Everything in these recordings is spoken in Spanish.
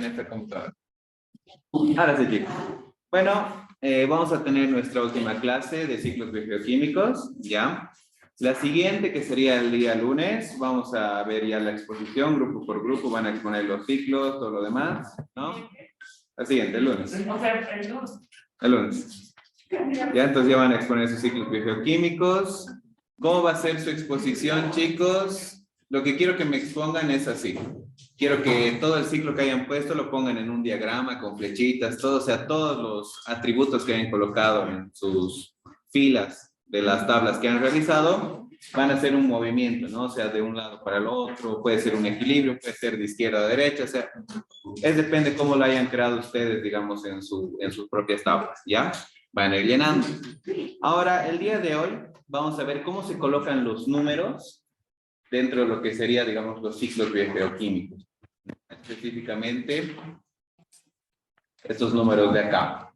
en esta computadora. Ahora sí, chicos. Bueno, vamos a tener nuestra última clase de ciclos biogeoquímicos, ¿ya? La siguiente, que sería el día lunes, vamos a ver ya la exposición, grupo por grupo, van a exponer los ciclos, todo lo demás, ¿no? La siguiente, el lunes. El lunes. Ya, entonces ya van a exponer sus ciclos biogeoquímicos. ¿Cómo va a ser su exposición, chicos? Lo que quiero que me expongan es así. Quiero que todo el ciclo que hayan puesto lo pongan en un diagrama con flechitas, todo, o sea, todos los atributos que hayan colocado en sus filas de las tablas que han realizado, van a hacer un movimiento, ¿no? O sea, de un lado para el otro, puede ser un equilibrio, puede ser de izquierda a derecha, o sea, depende cómo lo hayan creado ustedes, digamos, en sus propias tablas, ¿ya? Van a ir llenando. Ahora, el día de hoy, vamos a ver cómo se colocan los números dentro de lo que sería, digamos, los ciclos biogeoquímicos. Específicamente, estos números de acá.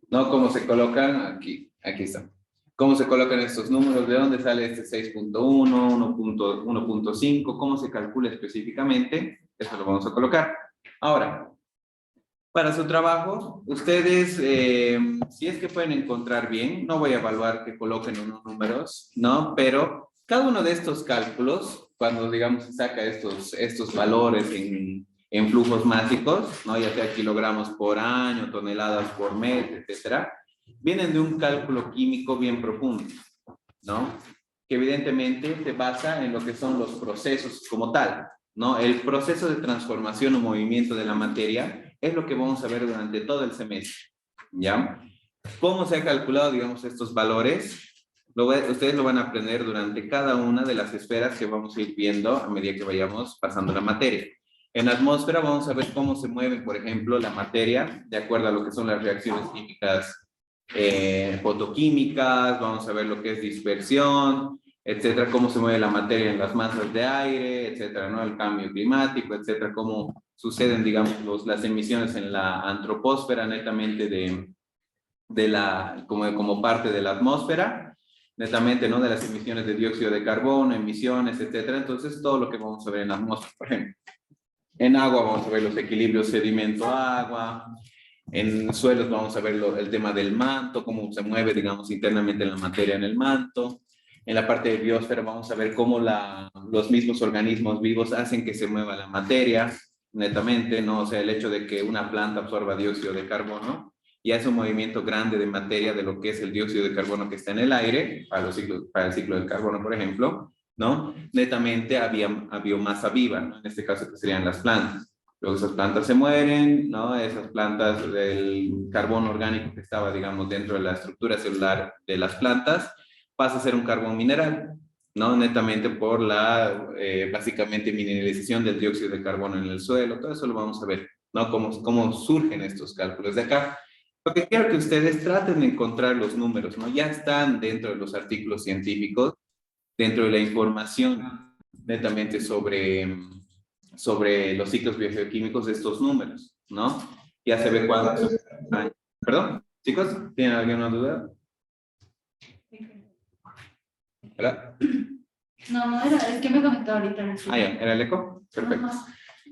¿No? ¿Cómo se colocan? Aquí están. ¿Cómo se colocan estos números? ¿De dónde sale este 6.1, 1.5? ¿Cómo se calcula específicamente? Eso lo vamos a colocar. Ahora, para su trabajo, ustedes, si es que pueden encontrar bien, no voy a evaluar que coloquen unos números, ¿no? Pero cada uno de estos cálculos, cuando, digamos, se saca estos valores en flujos mágicos, ¿no? Ya sea kilogramos por año, toneladas por mes, etcétera, vienen de un cálculo químico bien profundo, ¿no? Que evidentemente se basa en lo que son los procesos como tal, ¿no? El proceso de transformación o movimiento de la materia es lo que vamos a ver durante todo el semestre, ¿ya? ¿Cómo se ha calculado, digamos, estos valores? Ustedes lo van a aprender durante cada una de las esferas que vamos a ir viendo a medida que vayamos pasando la materia. En la atmósfera vamos a ver cómo se mueve, por ejemplo, la materia de acuerdo a lo que son las reacciones químicas fotoquímicas, vamos a ver lo que es dispersión, etcétera, cómo se mueve la materia en las masas de aire, etcétera, ¿no? El cambio climático, etcétera, cómo suceden, digamos, las emisiones en la antropósfera netamente como parte de la atmósfera, netamente, ¿no? De las emisiones de dióxido de carbono, emisiones, etcétera. Entonces, todo lo que vamos a ver en la atmósfera, por ejemplo. En agua vamos a ver los equilibrios sedimento-agua. En suelos vamos a ver el tema del manto, cómo se mueve, digamos, internamente la materia en el manto. En la parte de biosfera vamos a ver cómo los mismos organismos vivos hacen que se mueva la materia, netamente, ¿no? O sea, el hecho de que una planta absorba dióxido de carbono y hace un movimiento grande de materia de lo que es el dióxido de carbono que está en el aire, para el ciclo del carbono, por ejemplo, ¿no? Netamente a biomasa viva, ¿no? En este caso que serían las plantas. Luego esas plantas se mueren, ¿no? Esas plantas del carbono orgánico que estaba, digamos, dentro de la estructura celular de las plantas, pasa a ser un carbón mineral, ¿no? Netamente por básicamente, mineralización del dióxido de carbono en el suelo. Todo eso lo vamos a ver, ¿no? Cómo surgen estos cálculos de acá. Lo que quiero que ustedes traten de encontrar los números, ¿no? Ya están dentro de los artículos científicos, dentro de la información netamente sobre los ciclos biogeoquímicos de estos números, ¿no? Ya se ve cuándo. ¿Perdón? Chicos, ¿tienen alguna duda? ¿Hola? No, es que me comentó ahorita. Ah, ya, ¿era el eco? Perfecto.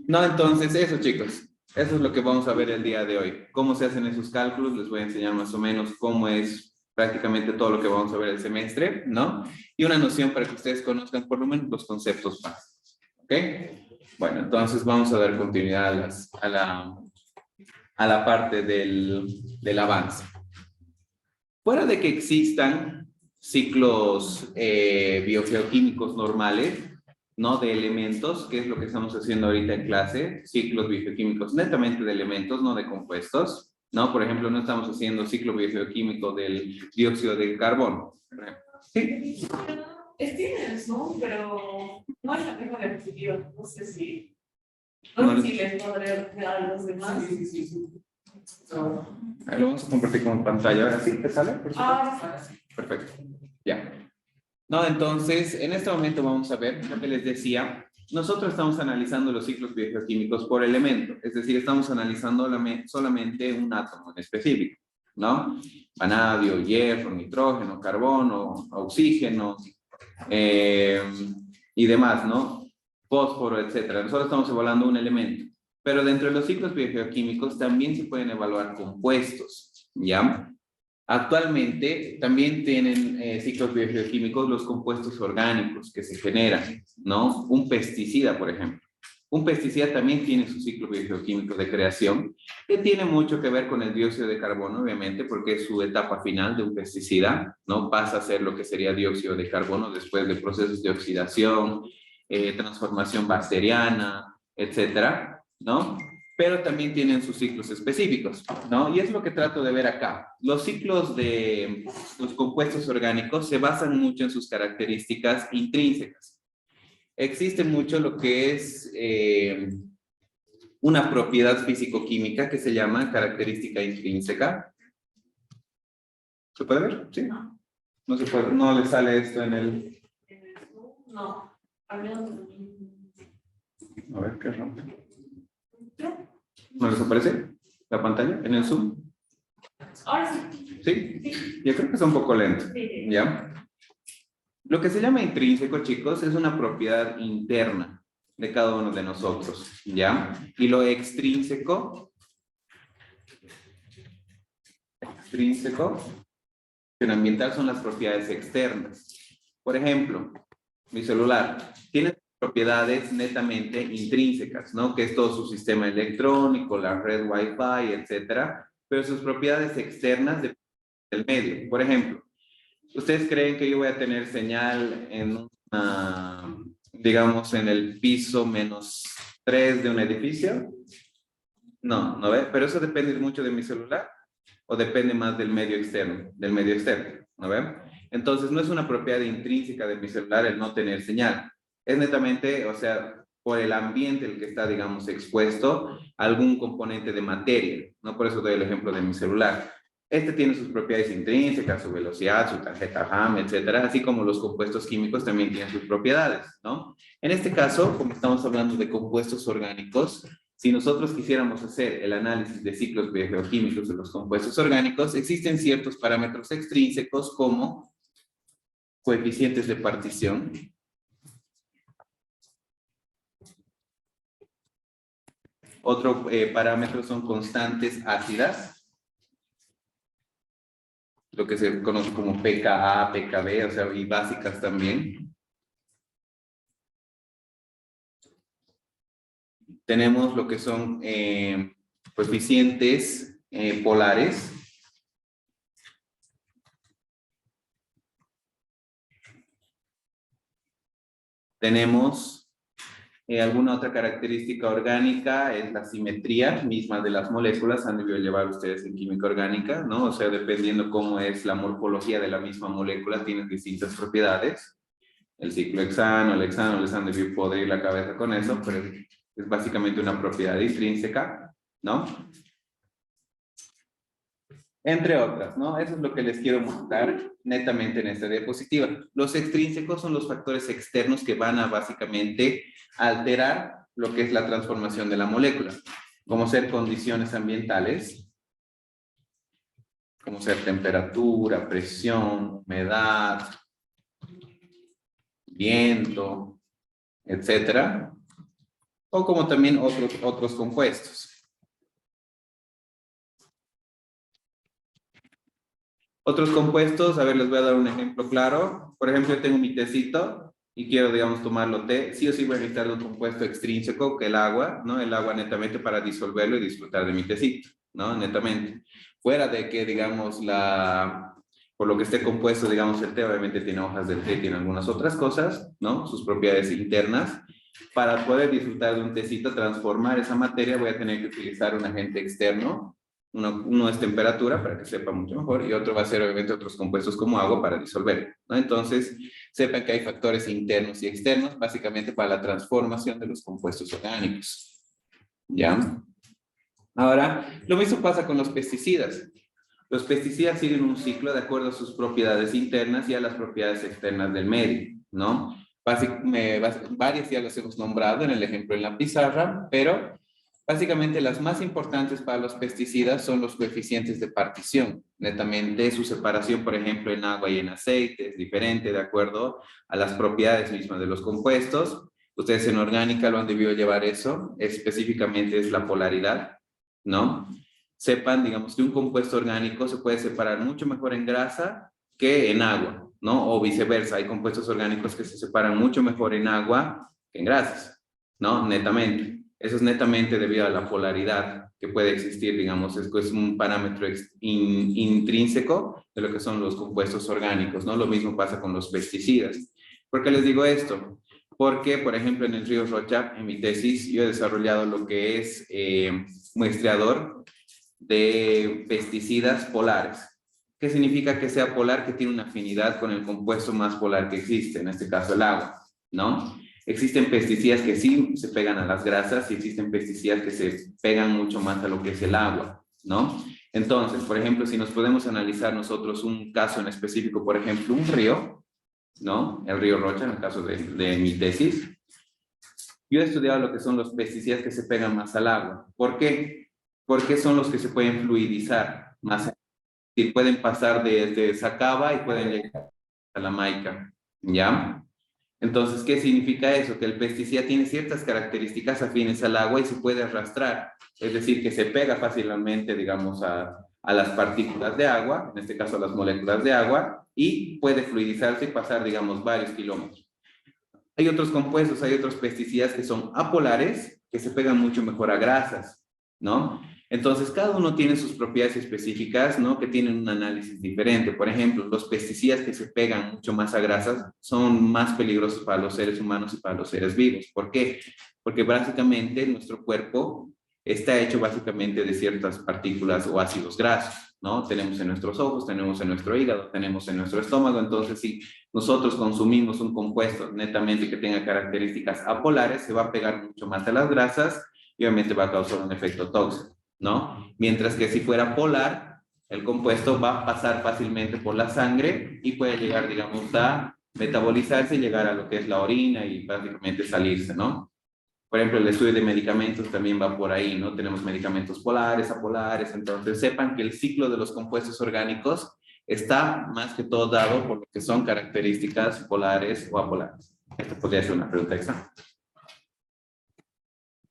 No, entonces eso, chicos. Eso es lo que vamos a ver el día de hoy. Cómo se hacen esos cálculos, les voy a enseñar más o menos cómo es prácticamente todo lo que vamos a ver el semestre, ¿no? Y una noción para que ustedes conozcan por lo menos los conceptos básicos, ¿ok? Bueno, entonces vamos a dar continuidad a la parte del avance. Fuera de que existan ciclos biogeoquímicos normales, ¿no? De elementos, que es lo que estamos haciendo ahorita en clase, ciclos biogeoquímicos netamente de elementos, no de compuestos, ¿no? Por ejemplo, no estamos haciendo ciclo biogeoquímico del dióxido de carbono. ¿Sí? Tienes, ¿no? Pero no es la misma definición. No sé si les podré dar a los demás. Sí. Ahí lo vamos a compartir como pantalla. Ahora sí, ¿te sale? Por Sí. Perfecto. Ya. No, entonces, en este momento vamos a ver lo que les decía. Nosotros estamos analizando los ciclos biogeoquímicos por elemento, es decir, estamos analizando solamente un átomo en específico, ¿no? Vanadio, hierro, nitrógeno, carbono, oxígeno y demás, ¿no? Fósforo, etcétera. Nosotros estamos evaluando un elemento, Pero dentro de los ciclos biogeoquímicos también se pueden evaluar compuestos, ¿ya? Actualmente también tienen ciclos biogeoquímicos los compuestos orgánicos que se generan, ¿no? Un pesticida, por ejemplo. Un pesticida también tiene su ciclo biogeoquímico de creación, que tiene mucho que ver con el dióxido de carbono, obviamente, porque es su etapa final de un pesticida, ¿no? Pasa a ser lo que sería dióxido de carbono después de procesos de oxidación, transformación bacteriana, etcétera, ¿no? Pero también tienen sus ciclos específicos, ¿no? Y es lo que trato de ver acá. Los ciclos de los compuestos orgánicos se basan mucho en sus características intrínsecas. Existe mucho lo que es una propiedad físico-química que se llama característica intrínseca. ¿Se puede ver? Sí. No se puede, no le sale esto en el... No, hablando. A ver, ¿qué rompe? ¿No les aparece la pantalla en el Zoom? Ahora sí. ¿Sí? Sí. Yo creo que es un poco lento. Sí. ¿Ya? Lo que se llama intrínseco, chicos, es una propiedad interna de cada uno de nosotros, ¿ya? Y lo extrínseco, en ambiental son las propiedades externas. Por ejemplo, mi celular tiene propiedades netamente intrínsecas, ¿no? Que es todo su sistema electrónico, la red Wi-Fi, etcétera, pero sus propiedades externas dependen del medio. Por ejemplo, ¿ustedes creen que yo voy a tener señal en una, digamos, en el piso -3 de un edificio? No, ¿no ve? Pero eso depende mucho de mi celular o depende más del medio externo, ¿no ve? Entonces, no es una propiedad intrínseca de mi celular el no tener señal. Es netamente, o sea, por el ambiente en el que está, digamos, expuesto a algún componente de materia, ¿no? Por eso doy el ejemplo de mi celular. Este tiene sus propiedades intrínsecas, su velocidad, su tarjeta RAM, etcétera, así como los compuestos químicos también tienen sus propiedades, ¿no? En este caso, como estamos hablando de compuestos orgánicos, si nosotros quisiéramos hacer el análisis de ciclos biogeoquímicos de los compuestos orgánicos, existen ciertos parámetros extrínsecos como coeficientes de partición, otro parámetro son constantes ácidas, lo que se conoce como pKa, pKb, o sea, y básicas también. Tenemos lo que son coeficientes polares. Tenemos alguna otra característica orgánica, es la simetría misma de las moléculas, han debido llevar ustedes en química orgánica, ¿no? O sea, dependiendo cómo es la morfología de la misma molécula, tiene distintas propiedades. El ciclo hexano, les han debido podrir la cabeza con eso, pero es básicamente una propiedad intrínseca, ¿no? Entre otras, ¿no? Eso es lo que les quiero mostrar netamente en esta diapositiva. Los extrínsecos son los factores externos que van a básicamente alterar lo que es la transformación de la molécula, como ser condiciones ambientales, como ser temperatura, presión, humedad, viento, etcétera, o como también otros compuestos. Otros compuestos, a ver, les voy a dar un ejemplo claro. Por ejemplo, yo tengo mi tecito y quiero, digamos, tomarlo té. Sí o sí voy a necesitar de un compuesto extrínseco, que el agua, ¿no? El agua netamente para disolverlo y disfrutar de mi tecito, ¿no? Netamente. Fuera de que, digamos, por lo que esté compuesto, digamos, el té, obviamente tiene hojas del té, tiene algunas otras cosas, ¿no? Sus propiedades internas. Para poder disfrutar de un tecito, transformar esa materia, voy a tener que utilizar un agente externo. Uno es temperatura, para que sepa mucho mejor, y otro va a ser obviamente otros compuestos como agua para disolver, ¿no? Entonces, sepan que hay factores internos y externos, básicamente para la transformación de los compuestos orgánicos. ¿Ya? Ahora, lo mismo pasa con los pesticidas. Los pesticidas siguen un ciclo de acuerdo a sus propiedades internas y a las propiedades externas del medio, ¿no? Varias ya las hemos nombrado en el ejemplo en la pizarra, pero básicamente las más importantes para los pesticidas son los coeficientes de partición. Netamente su separación, por ejemplo, en agua y en aceite es diferente de acuerdo a las propiedades mismas de los compuestos. Ustedes en orgánica lo han debido llevar eso, específicamente es la polaridad, ¿no? Sepan, digamos, que un compuesto orgánico se puede separar mucho mejor en grasa que en agua, ¿no? O viceversa, hay compuestos orgánicos que se separan mucho mejor en agua que en grasas, ¿no? Netamente. Eso es netamente debido a la polaridad que puede existir, digamos, es un parámetro intrínseco de lo que son los compuestos orgánicos, ¿no? Lo mismo pasa con los pesticidas. ¿Por qué les digo esto? Porque, por ejemplo, en el río Rocha, en mi tesis, yo he desarrollado lo que es muestreador de pesticidas polares. ¿Qué significa que sea polar? Que tiene una afinidad con el compuesto más polar que existe, en este caso el agua, ¿no? Existen pesticidas que sí se pegan a las grasas y existen pesticidas que se pegan mucho más a lo que es el agua, ¿no? Entonces, por ejemplo, si nos podemos analizar nosotros un caso en específico, por ejemplo, un río, ¿no? El río Rocha, en el caso de mi tesis, yo he estudiado lo que son los pesticidas que se pegan más al agua. ¿Por qué? Porque son los que se pueden fluidizar más, y pueden pasar desde Sacaba y pueden llegar a la Maica, ¿ya? Entonces, ¿qué significa eso? Que el pesticida tiene ciertas características afines al agua y se puede arrastrar, es decir, que se pega fácilmente, digamos, a las partículas de agua, en este caso a las moléculas de agua, y puede fluidizarse y pasar, digamos, varios kilómetros. Hay otros compuestos, hay otros pesticidas que son apolares, que se pegan mucho mejor a grasas, ¿no? Entonces, cada uno tiene sus propiedades específicas, ¿no? Que tienen un análisis diferente. Por ejemplo, los pesticidas que se pegan mucho más a grasas son más peligrosos para los seres humanos y para los seres vivos. ¿Por qué? Porque básicamente nuestro cuerpo está hecho básicamente de ciertas partículas o ácidos grasos, ¿no? Tenemos en nuestros ojos, tenemos en nuestro hígado, tenemos en nuestro estómago. Entonces, si nosotros consumimos un compuesto netamente que tenga características apolares, se va a pegar mucho más a las grasas y obviamente va a causar un efecto tóxico, ¿no? Mientras que si fuera polar, el compuesto va a pasar fácilmente por la sangre y puede llegar, digamos, a metabolizarse y llegar a lo que es la orina y básicamente salirse, ¿no? Por ejemplo, el estudio de medicamentos también va por ahí, ¿no? Tenemos medicamentos polares, apolares, entonces sepan que el ciclo de los compuestos orgánicos está más que todo dado por lo que son características polares o apolares. Esto podría ser una pregunta extra.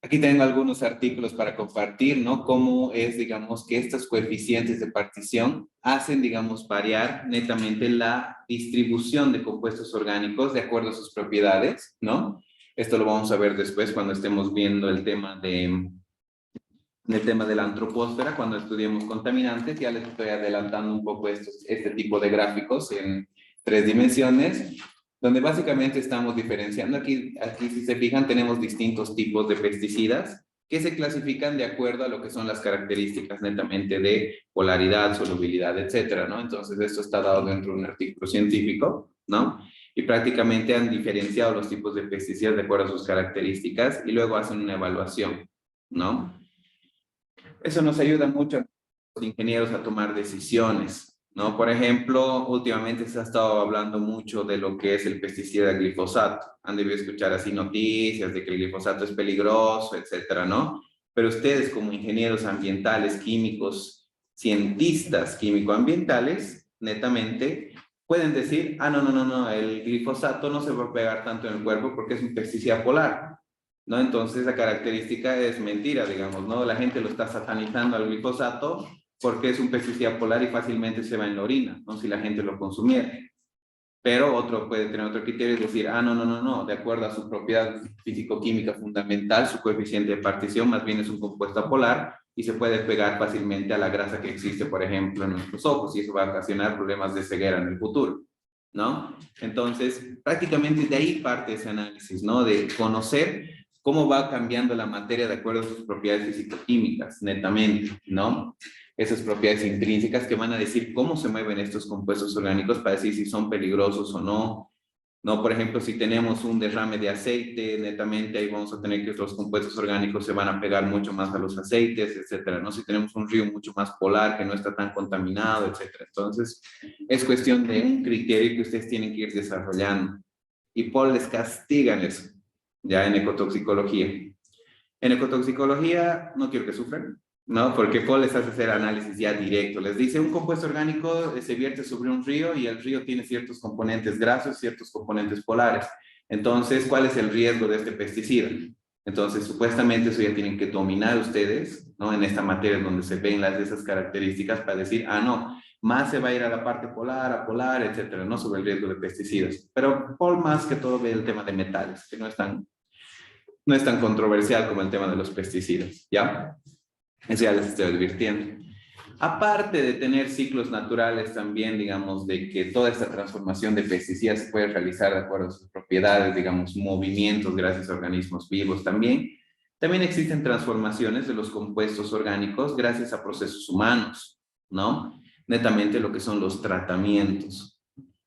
Aquí tengo algunos artículos para compartir, ¿no? Cómo es, digamos, que estos coeficientes de partición hacen, digamos, variar netamente la distribución de compuestos orgánicos de acuerdo a sus propiedades, ¿no? Esto lo vamos a ver después cuando estemos viendo el tema de la antropósfera, cuando estudiemos contaminantes. Ya les estoy adelantando un poco este tipo de gráficos en 3 dimensiones, donde básicamente estamos diferenciando. Aquí si se fijan, tenemos distintos tipos de pesticidas que se clasifican de acuerdo a lo que son las características netamente de polaridad, solubilidad, etcétera, ¿no? Entonces, esto está dado dentro de un artículo científico, ¿no? Y prácticamente han diferenciado los tipos de pesticidas de acuerdo a sus características y luego hacen una evaluación, ¿no? Eso nos ayuda mucho a los ingenieros a tomar decisiones, ¿no? Por ejemplo, últimamente se ha estado hablando mucho de lo que es el pesticida glifosato. Han debido escuchar así noticias de que el glifosato es peligroso, etcétera, ¿no? Pero ustedes como ingenieros ambientales, químicos, cientistas químico-ambientales, netamente, pueden decir, ah, no, el glifosato no se va a pegar tanto en el cuerpo porque es un pesticida polar, ¿no? Entonces, esa característica es mentira, digamos, ¿no? La gente lo está satanizando al glifosato porque es un pesticida polar y fácilmente se va en la orina, ¿no? Si la gente lo consumiera. Pero otro puede tener otro criterio y decir, ah, no, de acuerdo a su propiedad físico-química fundamental, su coeficiente de partición más bien es un compuesto apolar y se puede pegar fácilmente a la grasa que existe, por ejemplo, en nuestros ojos, y eso va a ocasionar problemas de ceguera en el futuro, ¿no? Entonces, prácticamente de ahí parte ese análisis, ¿no? De conocer cómo va cambiando la materia de acuerdo a sus propiedades físico-químicas, netamente, ¿no? Esas propiedades intrínsecas que van a decir cómo se mueven estos compuestos orgánicos para decir si son peligrosos o no. No, por ejemplo, si tenemos un derrame de aceite, netamente ahí vamos a tener que los compuestos orgánicos se van a pegar mucho más a los aceites, etcétera, ¿no? Si tenemos un río mucho más polar que no está tan contaminado, etcétera. Entonces, es cuestión de un criterio que ustedes tienen que ir desarrollando. Y Paul les castigan eso, ya en ecotoxicología. En ecotoxicología no quiero que sufran, ¿no? Porque Paul les hace hacer análisis ya directo. Les dice, un compuesto orgánico se vierte sobre un río y el río tiene ciertos componentes grasos, ciertos componentes polares. Entonces, ¿cuál es el riesgo de este pesticida? Entonces, supuestamente eso ya tienen que dominar ustedes, ¿no? En esta materia donde se ven esas características para decir, ah, no, más se va a ir a la parte polar, apolar, etcétera, ¿no? Sobre el riesgo de pesticidas. Pero Paul más que todo ve el tema de metales, que no es tan controversial como el tema de los pesticidas, ¿ya? Eso ya les estoy advirtiendo. Aparte de tener ciclos naturales también, digamos, de que toda esta transformación de pesticidas se puede realizar de acuerdo a sus propiedades, digamos, movimientos gracias a organismos vivos también existen transformaciones de los compuestos orgánicos gracias a procesos humanos, ¿no? Netamente lo que son los tratamientos,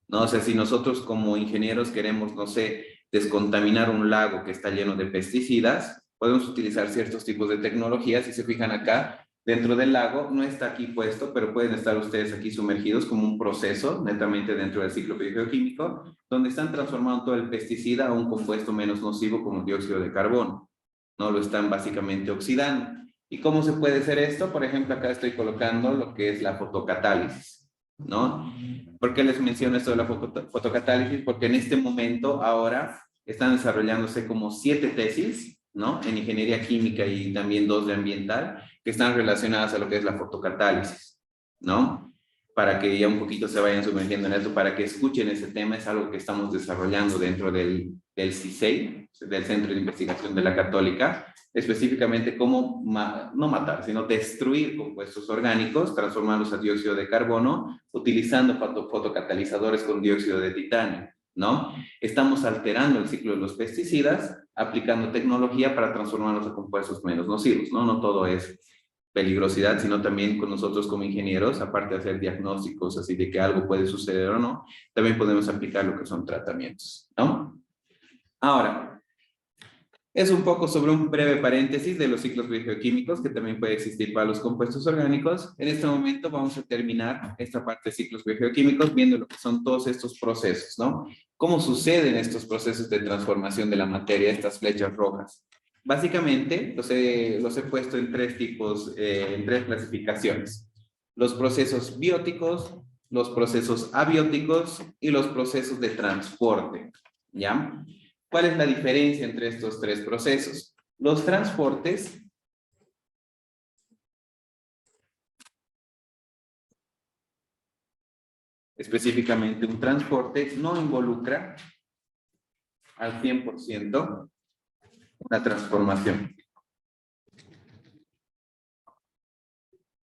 ¿no? O sea, si nosotros como ingenieros queremos, no sé, descontaminar un lago que está lleno de pesticidas, podemos utilizar ciertos tipos de tecnologías. Si se fijan acá, dentro del lago, no está aquí puesto, pero pueden estar ustedes aquí sumergidos como un proceso, netamente dentro del ciclo biogeoquímico, donde están transformando todo el pesticida a un compuesto menos nocivo como dióxido de carbono. No lo están básicamente oxidando. ¿Y cómo se puede hacer esto? Por ejemplo, acá estoy colocando lo que es la fotocatálisis, ¿no? ¿Por qué les menciono esto de la fotocatálisis? Porque en este momento ahora están desarrollándose como 7 tesis, ¿no? En ingeniería química y también 2 de ambiental, que están relacionadas a lo que es la fotocatálisis, ¿no? Para que ya un poquito se vayan sumergiendo en esto, para que escuchen ese tema, es algo que estamos desarrollando dentro del CISEI, del Centro de Investigación de la Católica, específicamente cómo, no matar, sino destruir compuestos orgánicos, transformarlos a dióxido de carbono, utilizando fotocatalizadores con dióxido de titanio, ¿no? Estamos alterando el ciclo de los pesticidas, aplicando tecnología para transformarlos a compuestos menos nocivos, ¿no? No todo es peligrosidad, sino también con nosotros como ingenieros, aparte de hacer diagnósticos así de que algo puede suceder o no, también podemos aplicar lo que son tratamientos, ¿no? Ahora, es un poco sobre un breve paréntesis de los ciclos biogeoquímicos que también puede existir para los compuestos orgánicos. En este momento vamos a terminar esta parte de ciclos biogeoquímicos viendo lo que son todos estos procesos, ¿no? ¿Cómo suceden estos procesos de transformación de la materia, estas flechas rojas? Básicamente, los he puesto en 3 tipos, en 3 clasificaciones. Los procesos bióticos, los procesos abióticos y los procesos de transporte, ¿ya? ¿Cuál es la diferencia entre estos 3 procesos? Los transportes específicamente un transporte no involucra al 100% una transformación.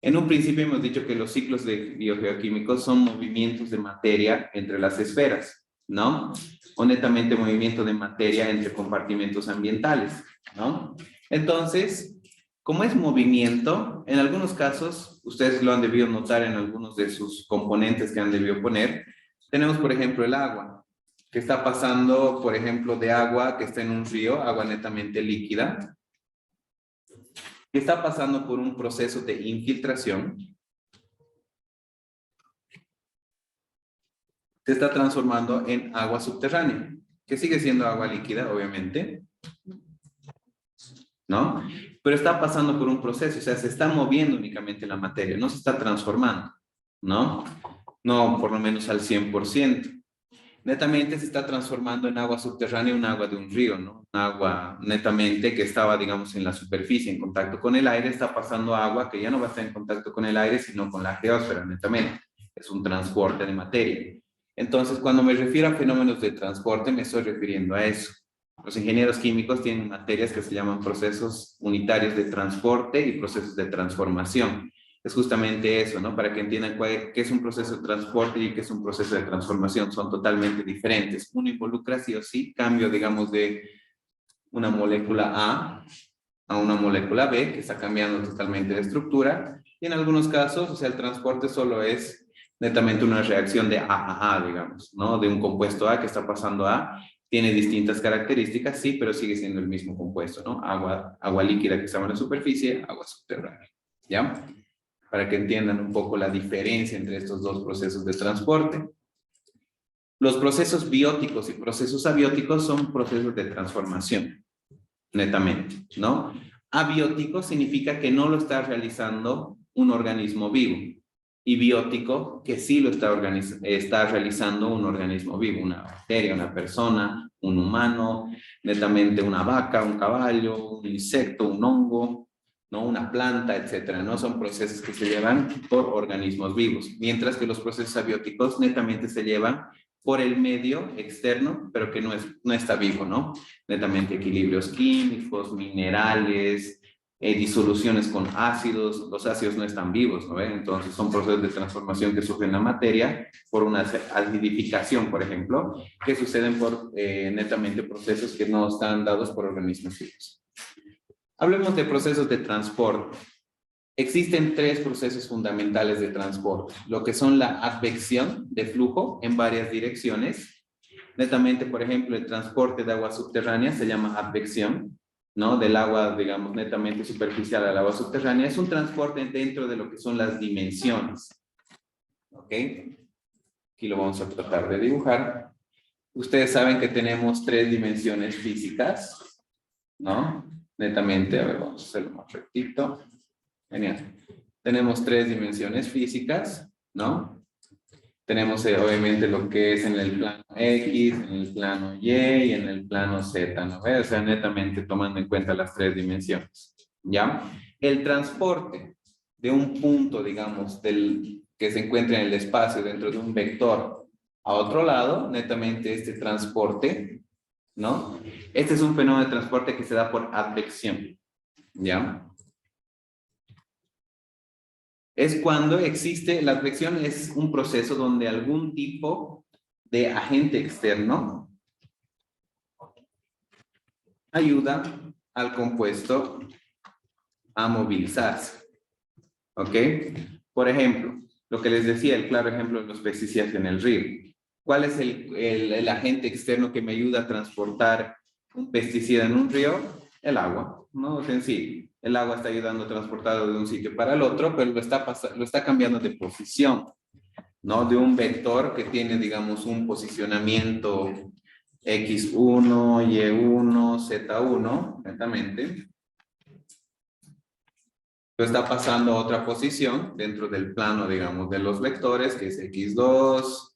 En un principio hemos dicho que los ciclos biogeoquímicos son movimientos de materia entre las esferas, ¿no? O netamente movimiento de materia entre compartimentos ambientales, ¿no? Entonces, como es movimiento, en algunos casos, ustedes lo han debido notar en algunos de sus componentes que han debido poner, tenemos, por ejemplo, el agua, que está pasando, por ejemplo, de agua que está en un río, agua netamente líquida, que está pasando por un proceso de infiltración, se está transformando en agua subterránea, que sigue siendo agua líquida, obviamente, ¿no? Pero está pasando por un proceso, o sea, se está moviendo únicamente la materia, no se está transformando, ¿no? No, por lo menos al 100%. Netamente se está transformando en agua subterránea, un agua de un río, ¿no? Un agua netamente que estaba, digamos, en la superficie, en contacto con el aire, está pasando agua que ya no va a estar en contacto con el aire, sino con la geósfera, netamente. Es un transporte de materia. Entonces, cuando me refiero a fenómenos de transporte, me estoy refiriendo a eso. Los ingenieros químicos tienen materias que se llaman procesos unitarios de transporte y procesos de transformación. Es justamente eso, ¿no? Para que entiendan qué es un proceso de transporte y qué es un proceso de transformación. Son totalmente diferentes. Uno involucra sí o sí cambio, digamos, de una molécula a una molécula B, que está cambiando totalmente de estructura. Y en algunos casos, o sea, el transporte solo es netamente una reacción de A a A, digamos, ¿no? De un compuesto A que está pasando a, tiene distintas características, sí, pero sigue siendo el mismo compuesto, ¿no? Agua líquida que está en la superficie, agua subterránea, ¿ya? Para que entiendan un poco la diferencia entre estos 2 procesos de transporte. Los procesos bióticos y procesos abióticos son procesos de transformación, netamente, ¿no? Abiótico significa que no lo está realizando un organismo vivo, y biótico que sí lo está realizando un organismo vivo, una bacteria, una persona, un humano, netamente una vaca, un caballo, un insecto, un hongo, ¿no? Una planta, etcétera, ¿no? Son procesos que se llevan por organismos vivos, mientras que los procesos abióticos netamente se llevan por el medio externo, pero que no está vivo, ¿no? Netamente equilibrios químicos, minerales, disoluciones con ácidos. Los ácidos no están vivos, ¿no? Entonces son procesos de transformación que surgen en la materia por una acidificación, por ejemplo, que suceden por netamente procesos que no están dados por organismos vivos. Hablemos de procesos de transporte. Existen tres procesos fundamentales de transporte, lo que son la advección de flujo en varias direcciones. Netamente, por ejemplo, el transporte de agua subterránea se llama advección, ¿no? Del agua, digamos, netamente superficial al agua subterránea. Es un transporte dentro de lo que son las dimensiones. ¿Ok? Aquí lo vamos a tratar de dibujar. Ustedes saben que tenemos tres dimensiones físicas, ¿no? Netamente, a ver, vamos a hacerlo más rectito. Genial. Tenemos tres dimensiones físicas, ¿no? Tenemos obviamente lo que es en el plano X, en el plano Y y en el plano Z, ¿no? O sea, netamente tomando en cuenta las tres dimensiones, ¿ya? El transporte de un punto, digamos, que se encuentra en el espacio dentro de un vector a otro lado, netamente este transporte, ¿no? Este es un fenómeno de transporte que se da por advección, ¿ya? Es cuando existe, la advección es un proceso donde algún tipo de agente externo ayuda al compuesto a movilizarse, ¿ok? Por ejemplo, lo que les decía, el claro ejemplo de los pesticidas en el río. ¿Cuál es el agente externo que me ayuda a transportar un pesticida en un río? El agua, ¿no? Sencillo. El agua está ayudando a transportarlo de un sitio para el otro, pero lo está cambiando de posición, ¿no? De un vector que tiene, digamos, un posicionamiento X1, Y1, Z1, netamente. Lo está pasando a otra posición dentro del plano, digamos, de los vectores, que es X2,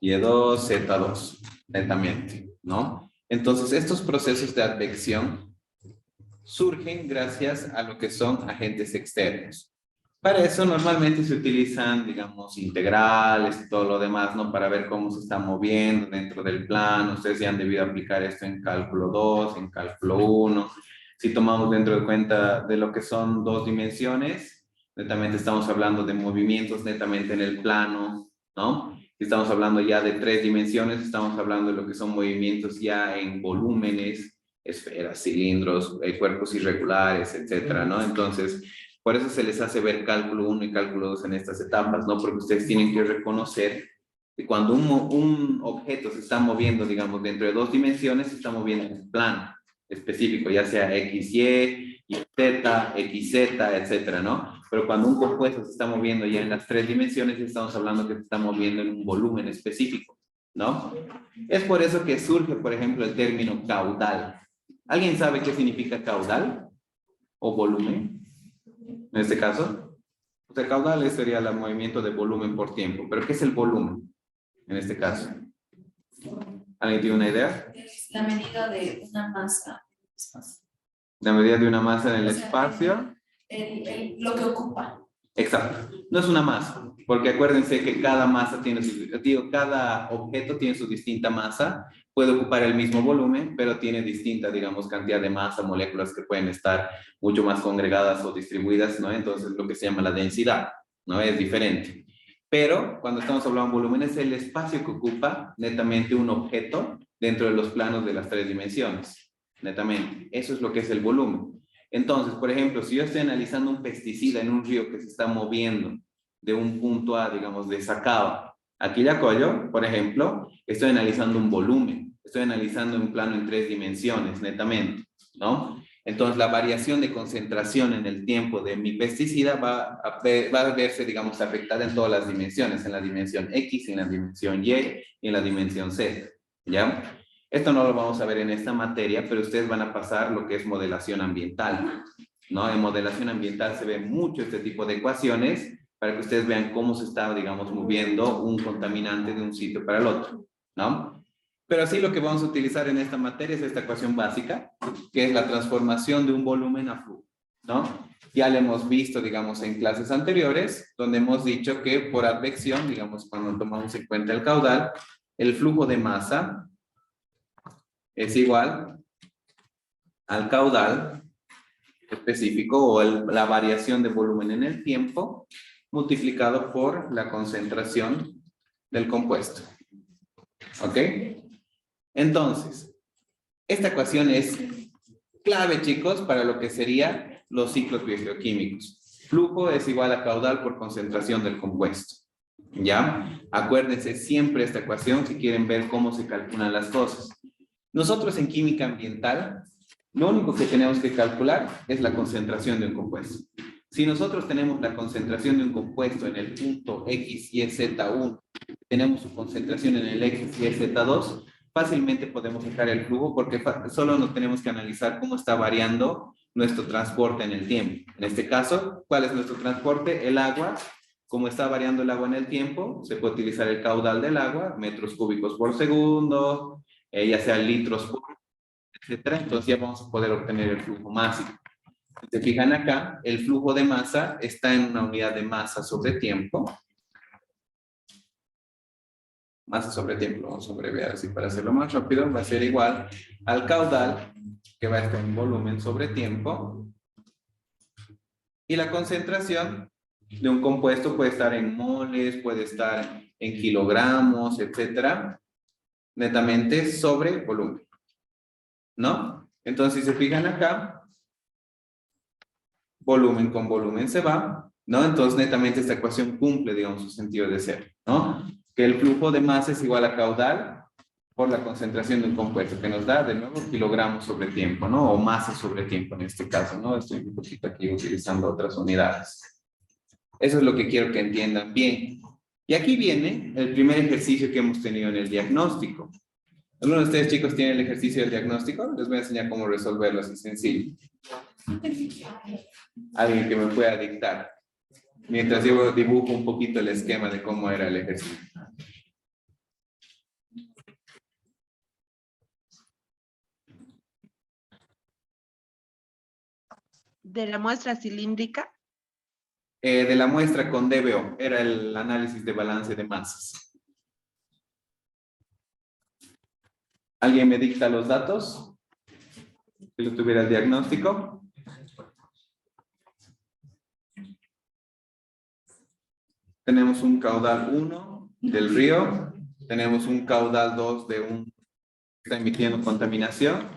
Y2, Z2, netamente, ¿no? Entonces, estos procesos de advección surgen gracias a lo que son agentes externos. Para eso normalmente se utilizan, digamos, integrales y todo lo demás, ¿no? Para ver cómo se está moviendo dentro del plano. Ustedes ya han debido aplicar esto en cálculo 2, en cálculo 1. Si tomamos dentro de cuenta de lo que son dos dimensiones, netamente estamos hablando de movimientos netamente en el plano, ¿no? Si estamos hablando ya de tres dimensiones, estamos hablando de lo que son movimientos ya en volúmenes, esferas, cilindros, cuerpos irregulares, etcétera, ¿no? Entonces, por eso se les hace ver cálculo 1 y cálculo 2 en estas etapas, ¿no? Porque ustedes tienen que reconocer que cuando un objeto se está moviendo, digamos, dentro de dos dimensiones, se está moviendo en un plano específico, ya sea XY, YZ, XZ, etcétera, ¿no? Pero cuando un compuesto se está moviendo ya en las tres dimensiones, estamos hablando que se está moviendo en un volumen específico, ¿no? Es por eso que surge, por ejemplo, el término caudal. ¿Alguien sabe qué significa caudal o volumen? En este caso, o sea, caudal sería el movimiento de volumen por tiempo. ¿Pero qué es el volumen en este caso? ¿Alguien tiene una idea? Es la medida de una masa. La medida de una masa en el O sea, espacio. Lo que ocupa. Exacto. No es una masa, porque acuérdense que cada masa tiene cada objeto tiene su distinta masa, puede ocupar el mismo volumen, pero tiene distinta, digamos, cantidad de masa, moléculas que pueden estar mucho más congregadas o distribuidas, ¿no? Entonces, lo que se llama la densidad, ¿no? Es diferente. Pero, cuando estamos hablando de volumen, es el espacio que ocupa netamente un objeto dentro de los planos de las tres dimensiones, netamente. Eso es lo que es el volumen. Entonces, por ejemplo, si yo estoy analizando un pesticida en un río que se está moviendo de un punto A, digamos, de Sacaba a Quillacollo, por ejemplo, estoy analizando un volumen, estoy analizando un plano en tres dimensiones, netamente, ¿no? Entonces, la variación de concentración en el tiempo de mi pesticida va a verse, digamos, afectada en todas las dimensiones, en la dimensión X, en la dimensión Y y en la dimensión Z, ¿ya? Esto no lo vamos a ver en esta materia, pero ustedes van a pasar lo que es modelación ambiental, ¿no? En modelación ambiental se ve mucho este tipo de ecuaciones para que ustedes vean cómo se está, digamos, moviendo un contaminante de un sitio para el otro, ¿no? Pero sí lo que vamos a utilizar en esta materia es esta ecuación básica, que es la transformación de un volumen a flujo, ¿no? Ya lo hemos visto, digamos, en clases anteriores, donde hemos dicho que por advección, digamos, cuando tomamos en cuenta el caudal, el flujo de masa es igual al caudal específico o la variación de volumen en el tiempo multiplicado por la concentración del compuesto. ¿Ok? Entonces, esta ecuación es clave, chicos, para lo que serían los ciclos biogeoquímicos. Flujo es igual a caudal por concentración del compuesto. ¿Ya? Acuérdense siempre esta ecuación si quieren ver cómo se calculan las cosas. Nosotros en química ambiental, lo único que tenemos que calcular es la concentración de un compuesto. Si nosotros tenemos la concentración de un compuesto en el punto X, Y, Z1, tenemos su concentración en el X, Y, Z2, fácilmente podemos sacar el flujo porque solo nos tenemos que analizar cómo está variando nuestro transporte en el tiempo. En este caso, ¿cuál es nuestro transporte? El agua. Como está variando el agua en el tiempo, se puede utilizar el caudal del agua, metros cúbicos por segundo, ya sea litros por, etcétera. Entonces ya vamos a poder obtener el flujo másico. Si se fijan acá, el flujo de masa está en una unidad de masa sobre tiempo. Masa sobre tiempo, lo vamos a abreviar así para hacerlo más rápido, va a ser igual al caudal, que va a estar en volumen sobre tiempo, y la concentración de un compuesto puede estar en moles, puede estar en kilogramos, etcétera, netamente sobre volumen, ¿no? Entonces, si se fijan acá, volumen con volumen se va, ¿no? Entonces, netamente esta ecuación cumple, digamos, su sentido de ser, ¿no? Que el flujo de masa es igual a caudal por la concentración de un compuesto, que nos da, de nuevo, kilogramos sobre tiempo, ¿no? O masa sobre tiempo en este caso, ¿no? Estoy un poquito aquí utilizando otras unidades. Eso es lo que quiero que entiendan bien. Y aquí viene el primer ejercicio que hemos tenido en el diagnóstico. ¿Alguno de ustedes, chicos, tiene el ejercicio del diagnóstico? Les voy a enseñar cómo resolverlo así sencillo. Alguien que me pueda dictar. Mientras yo dibujo un poquito el esquema de cómo era el ejercicio. De la muestra cilíndrica. De la muestra con DBO, era el análisis de balance de masas. ¿Alguien me dicta los datos? Si lo tuviera el diagnóstico. Tenemos un caudal 1 del río, tenemos un caudal 2 de un que está emitiendo contaminación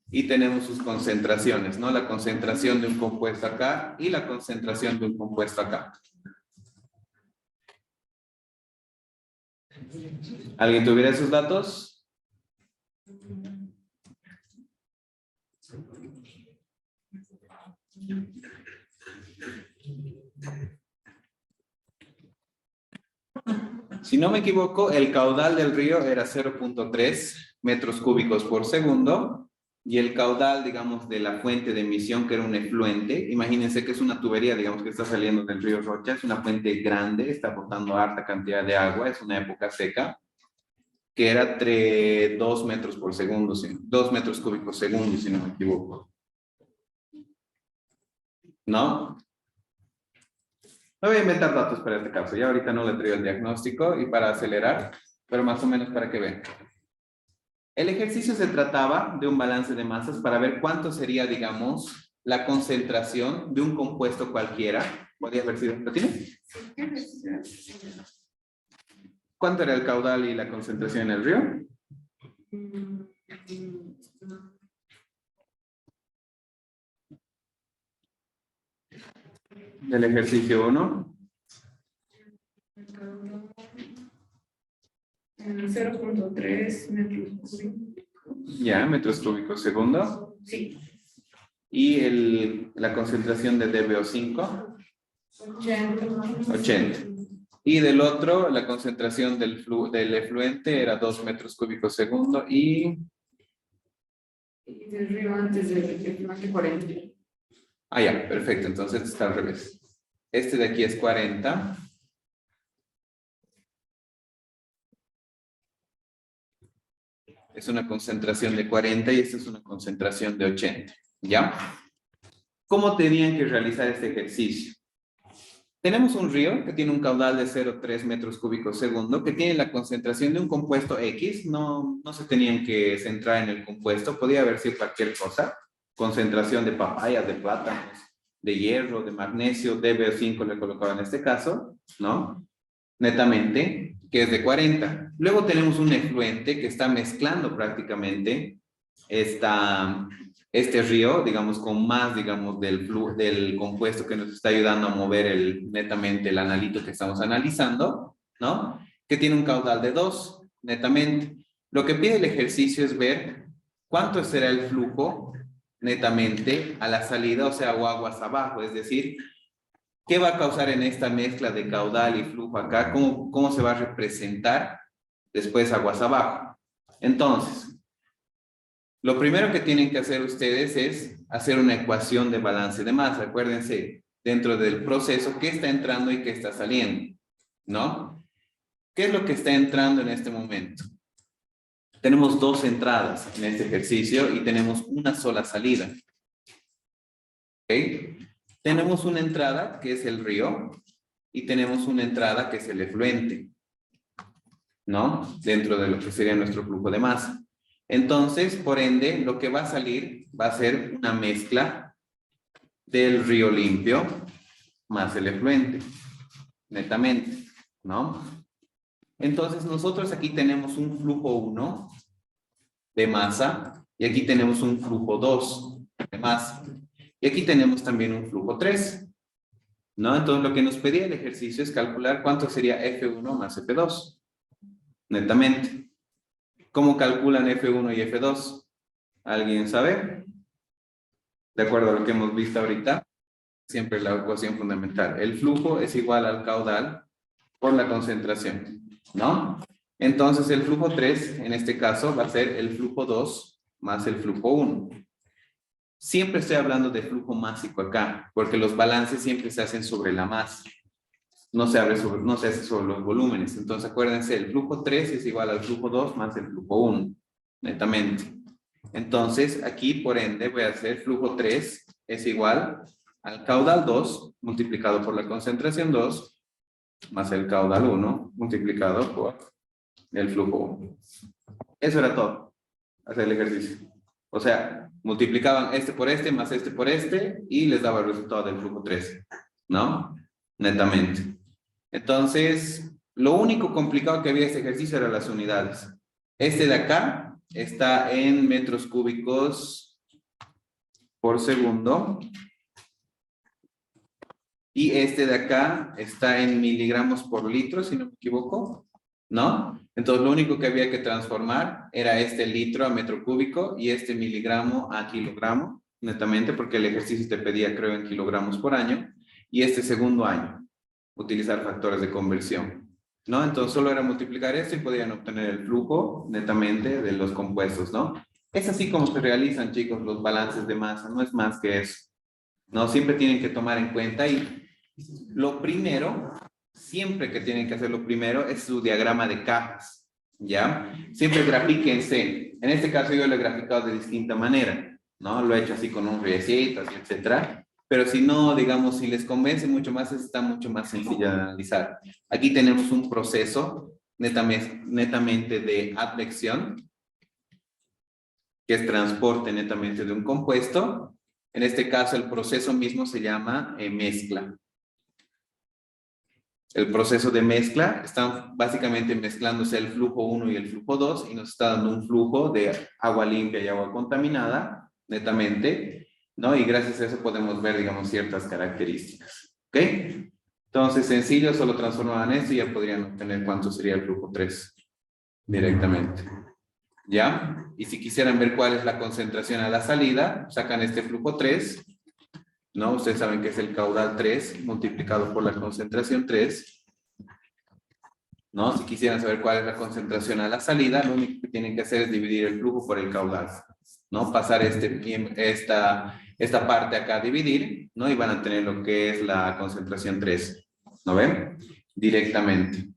y tenemos sus concentraciones, ¿no? La concentración de un compuesto acá y la concentración de un compuesto acá. ¿Alguien tuviera esos datos? Si no me equivoco, el caudal del río era 0.3 metros cúbicos por segundo y el caudal, digamos, de la fuente de emisión, que era un efluente, imagínense que es una tubería, digamos, que está saliendo del río Rocha, es una fuente grande, está botando harta cantidad de agua, es una época seca, que era 2 metros por segundo, 2 metros cúbicos segundo, si no me equivoco. ¿No? No voy a inventar datos para este caso, ya ahorita no le traigo el diagnóstico y para acelerar, pero más o menos para que vean. El ejercicio se trataba de un balance de masas para ver cuánto sería, digamos, la concentración de un compuesto cualquiera. ¿Podría haber sido? ¿Lo tiene? ¿Cuánto era el caudal y la concentración en el río? Del ejercicio 1. 0.3 metros cúbicos. Ya, metros cúbicos segundo. Sí. Y la concentración de DBO5. 80. Y del otro, la concentración del efluente era 2 metros cúbicos segundo y del río antes del efluente 40. Ah, ya, perfecto. Entonces está al revés. Este de aquí es 40. es una concentración de 40 y esta es una concentración de 80, ¿ya? ¿Cómo tenían que realizar este ejercicio? Tenemos un río que tiene un caudal de 0,3 metros cúbicos segundo, que tiene la concentración de un compuesto X, no se tenían que centrar en el compuesto, podía haber sido cualquier cosa, concentración de papayas, de plátanos, de hierro, de magnesio, de BO5 le colocaba en este caso, ¿no? Netamente, que es de 40. Luego tenemos un efluente que está mezclando prácticamente este río, digamos, con más, digamos, del compuesto que nos está ayudando a mover netamente el analito que estamos analizando, ¿no? Que tiene un caudal de 2, netamente. Lo que pide el ejercicio es ver cuánto será el flujo netamente a la salida, o sea, o aguas abajo, es decir, ¿qué va a causar en esta mezcla de caudal y flujo acá? ¿Cómo se va a representar después aguas abajo? Entonces, lo primero que tienen que hacer ustedes es hacer una ecuación de balance de masa. Acuérdense, dentro del proceso, qué está entrando y qué está saliendo, ¿no? ¿Qué es lo que está entrando en este momento? Tenemos dos entradas en este ejercicio y tenemos una sola salida. ¿Ok? Tenemos una entrada que es el río y tenemos una entrada que es el efluente, ¿no? Dentro de lo que sería nuestro flujo de masa. Entonces, por ende, lo que va a salir va a ser una mezcla del río limpio más el efluente, netamente, ¿no? Entonces, nosotros aquí tenemos un flujo 1 de masa y aquí tenemos un flujo 2 de masa. Y aquí tenemos también un flujo 3, ¿no? Entonces, lo que nos pedía el ejercicio es calcular cuánto sería F1 más F2, netamente. ¿Cómo calculan F1 y F2? ¿Alguien sabe? De acuerdo a lo que hemos visto ahorita, siempre la ecuación fundamental. El flujo es igual al caudal por la concentración, ¿no? Entonces, el flujo 3, en este caso, va a ser el flujo 2 más el flujo 1. Siempre estoy hablando de flujo másico acá, porque los balances siempre se hacen sobre la masa. No se hace sobre los volúmenes. Entonces, acuérdense, el flujo 3 es igual al flujo 2 más el flujo 1, netamente. Entonces, aquí, por ende, voy a hacer flujo 3 es igual al caudal 2 multiplicado por la concentración 2 más el caudal 1 multiplicado por el flujo 1. Eso era todo. Hacer el ejercicio. O sea, multiplicaban este por este más este por este y les daba el resultado del flujo 3, ¿no? Netamente. Entonces, lo único complicado que había este ejercicio eran las unidades. Este de acá está en metros cúbicos por segundo. Y este de acá está en miligramos por litro, si no me equivoco, ¿no? Entonces, lo único que había que transformar era este litro a metro cúbico y este miligramo a kilogramo, netamente, porque el ejercicio te pedía, creo, en kilogramos por año. Y este segundo año, utilizar factores de conversión, ¿no? Entonces, solo era multiplicar esto y podían obtener el flujo, netamente, de los compuestos, ¿no? Es así como se realizan, chicos, los balances de masa, no es más que eso, ¿no? Siempre tienen que tomar en cuenta y lo primero, siempre que tienen que hacer lo primero, es su diagrama de cajas, ¿ya? Siempre grafíquense. En este caso yo lo he graficado de distinta manera, ¿no? Lo he hecho así con un riecitas, etcétera. Pero si no, digamos, si les convence mucho más, está mucho más sencillo de analizar. Aquí tenemos un proceso netamente de advección, que es transporte netamente de un compuesto. En este caso, el proceso mismo se llama mezcla. El proceso de mezcla, están básicamente mezclándose el flujo 1 y el flujo 2 y nos está dando un flujo de agua limpia y agua contaminada, netamente, ¿no? Y gracias a eso podemos ver, digamos, ciertas características, ¿ok? Entonces, sencillo, solo transformaban esto y ya podrían obtener cuánto sería el flujo 3 directamente, ¿ya? Y si quisieran ver cuál es la concentración a la salida, sacan este flujo 3, ¿no? Ustedes saben que es el caudal 3 multiplicado por la concentración 3, ¿no? Si quisieran saber cuál es la concentración a la salida, lo único que tienen que hacer es dividir el flujo por el caudal, ¿no? Pasar esta parte acá a dividir, ¿no? Y van a tener lo que es la concentración 3, ¿no ven? Directamente.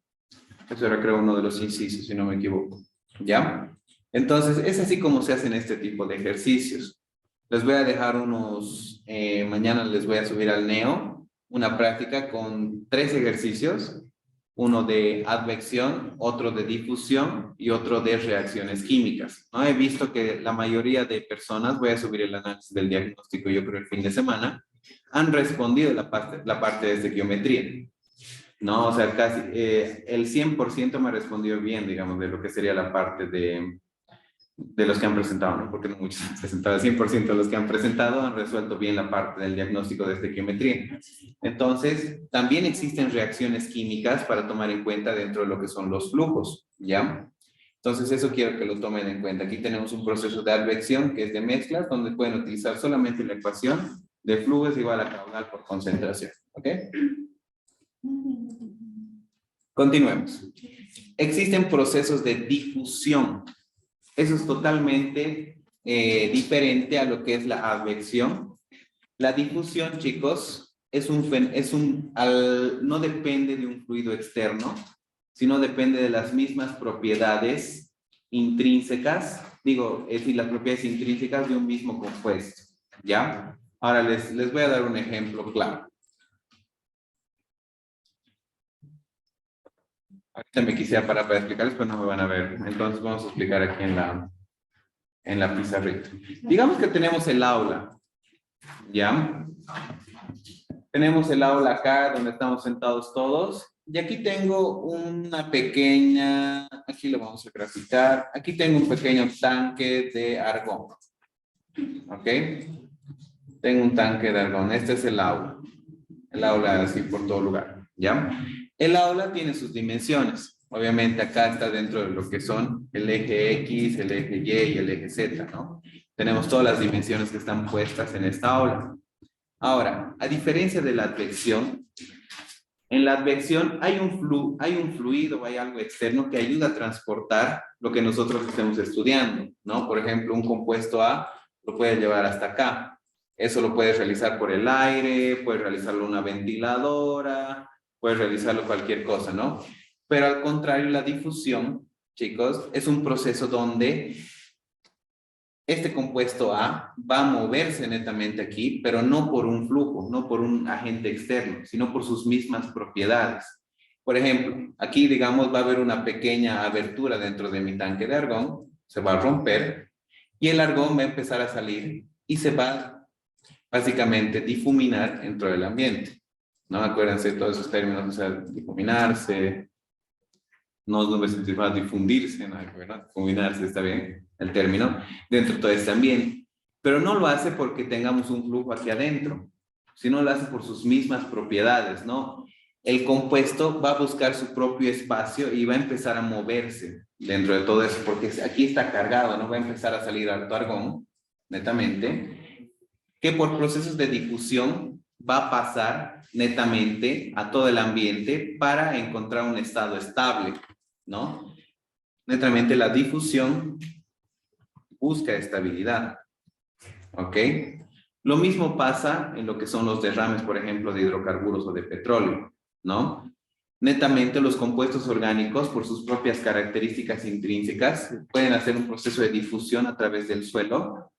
Eso era, creo, uno de los incisos, si no me equivoco, ¿ya? Entonces, es así como se hacen este tipo de ejercicios. Les voy a dejar mañana les voy a subir al Neo una práctica con 3 ejercicios, uno de advección, otro de difusión y otro de reacciones químicas, ¿no? He visto que la mayoría de personas, voy a subir el análisis del diagnóstico yo creo el fin de semana, han respondido la parte de estequiometría, ¿no? O sea, casi el 100% me ha respondido bien, digamos, de lo que sería la parte de los que han presentado, ¿no? Porque no muchos han presentado, el 100% de los que han presentado han resuelto bien la parte del diagnóstico de estequiometría. Entonces, también existen reacciones químicas para tomar en cuenta dentro de lo que son los flujos, ¿ya? Entonces, eso quiero que lo tomen en cuenta. Aquí tenemos un proceso de advección, que es de mezclas, donde pueden utilizar solamente la ecuación de flujo es igual a caudal por concentración, ¿ok? Continuemos. Existen procesos de difusión. Eso es totalmente diferente a lo que es la advección. La difusión, chicos, no depende de un fluido externo, sino depende de las mismas propiedades intrínsecas, es decir, las propiedades intrínsecas de un mismo compuesto, ¿ya? Ahora les voy a dar un ejemplo claro. Ahorita me quisiera parar para explicarles, pero no me van a ver. Entonces vamos a explicar aquí en la pizarrita. Digamos que tenemos el aula, ¿ya? Tenemos el aula acá donde estamos sentados todos. Y aquí tengo una pequeña, aquí lo vamos a graficar. Aquí tengo un pequeño tanque de argón. ¿Ok? Tengo un tanque de argón. Este es el aula. El aula así por todo lugar, ¿ya? El aula tiene sus dimensiones. Obviamente acá está dentro de lo que son el eje X, el eje Y y el eje Z, ¿no? Tenemos todas las dimensiones que están puestas en esta aula. Ahora, a diferencia de la advección, en la advección hay un fluido, hay algo externo que ayuda a transportar lo que nosotros estemos estudiando, ¿no? Por ejemplo, un compuesto A lo puede llevar hasta acá. Eso lo puedes realizar por el aire, puedes realizarlo una ventiladora, puedes realizarlo cualquier cosa, ¿no? Pero al contrario, la difusión, chicos, es un proceso donde este compuesto A va a moverse netamente aquí, pero no por un flujo, no por un agente externo, sino por sus mismas propiedades. Por ejemplo, aquí, digamos, va a haber una pequeña abertura dentro de mi tanque de argón, se va a romper, y el argón va a empezar a salir y se va básicamente difuminar dentro del ambiente. ¿No? Acuérdense de todos esos términos, o sea, difuminarse, no me sentir más difundirse, ¿no? Difuminarse, está bien el término, dentro de todo este ambiente. Pero no lo hace porque tengamos un flujo aquí adentro, sino lo hace por sus mismas propiedades, ¿no? El compuesto va a buscar su propio espacio y va a empezar a moverse dentro de todo eso, porque aquí está cargado, ¿no? Va a empezar a salir alto argón, netamente, que por procesos de difusión va a pasar netamente a todo el ambiente para encontrar un estado estable, ¿no? Netamente la difusión busca estabilidad, ¿ok? Lo mismo pasa en lo que son los derrames, por ejemplo, de hidrocarburos o de petróleo, ¿no? Netamente los compuestos orgánicos, por sus propias características intrínsecas, pueden hacer un proceso de difusión a través del suelo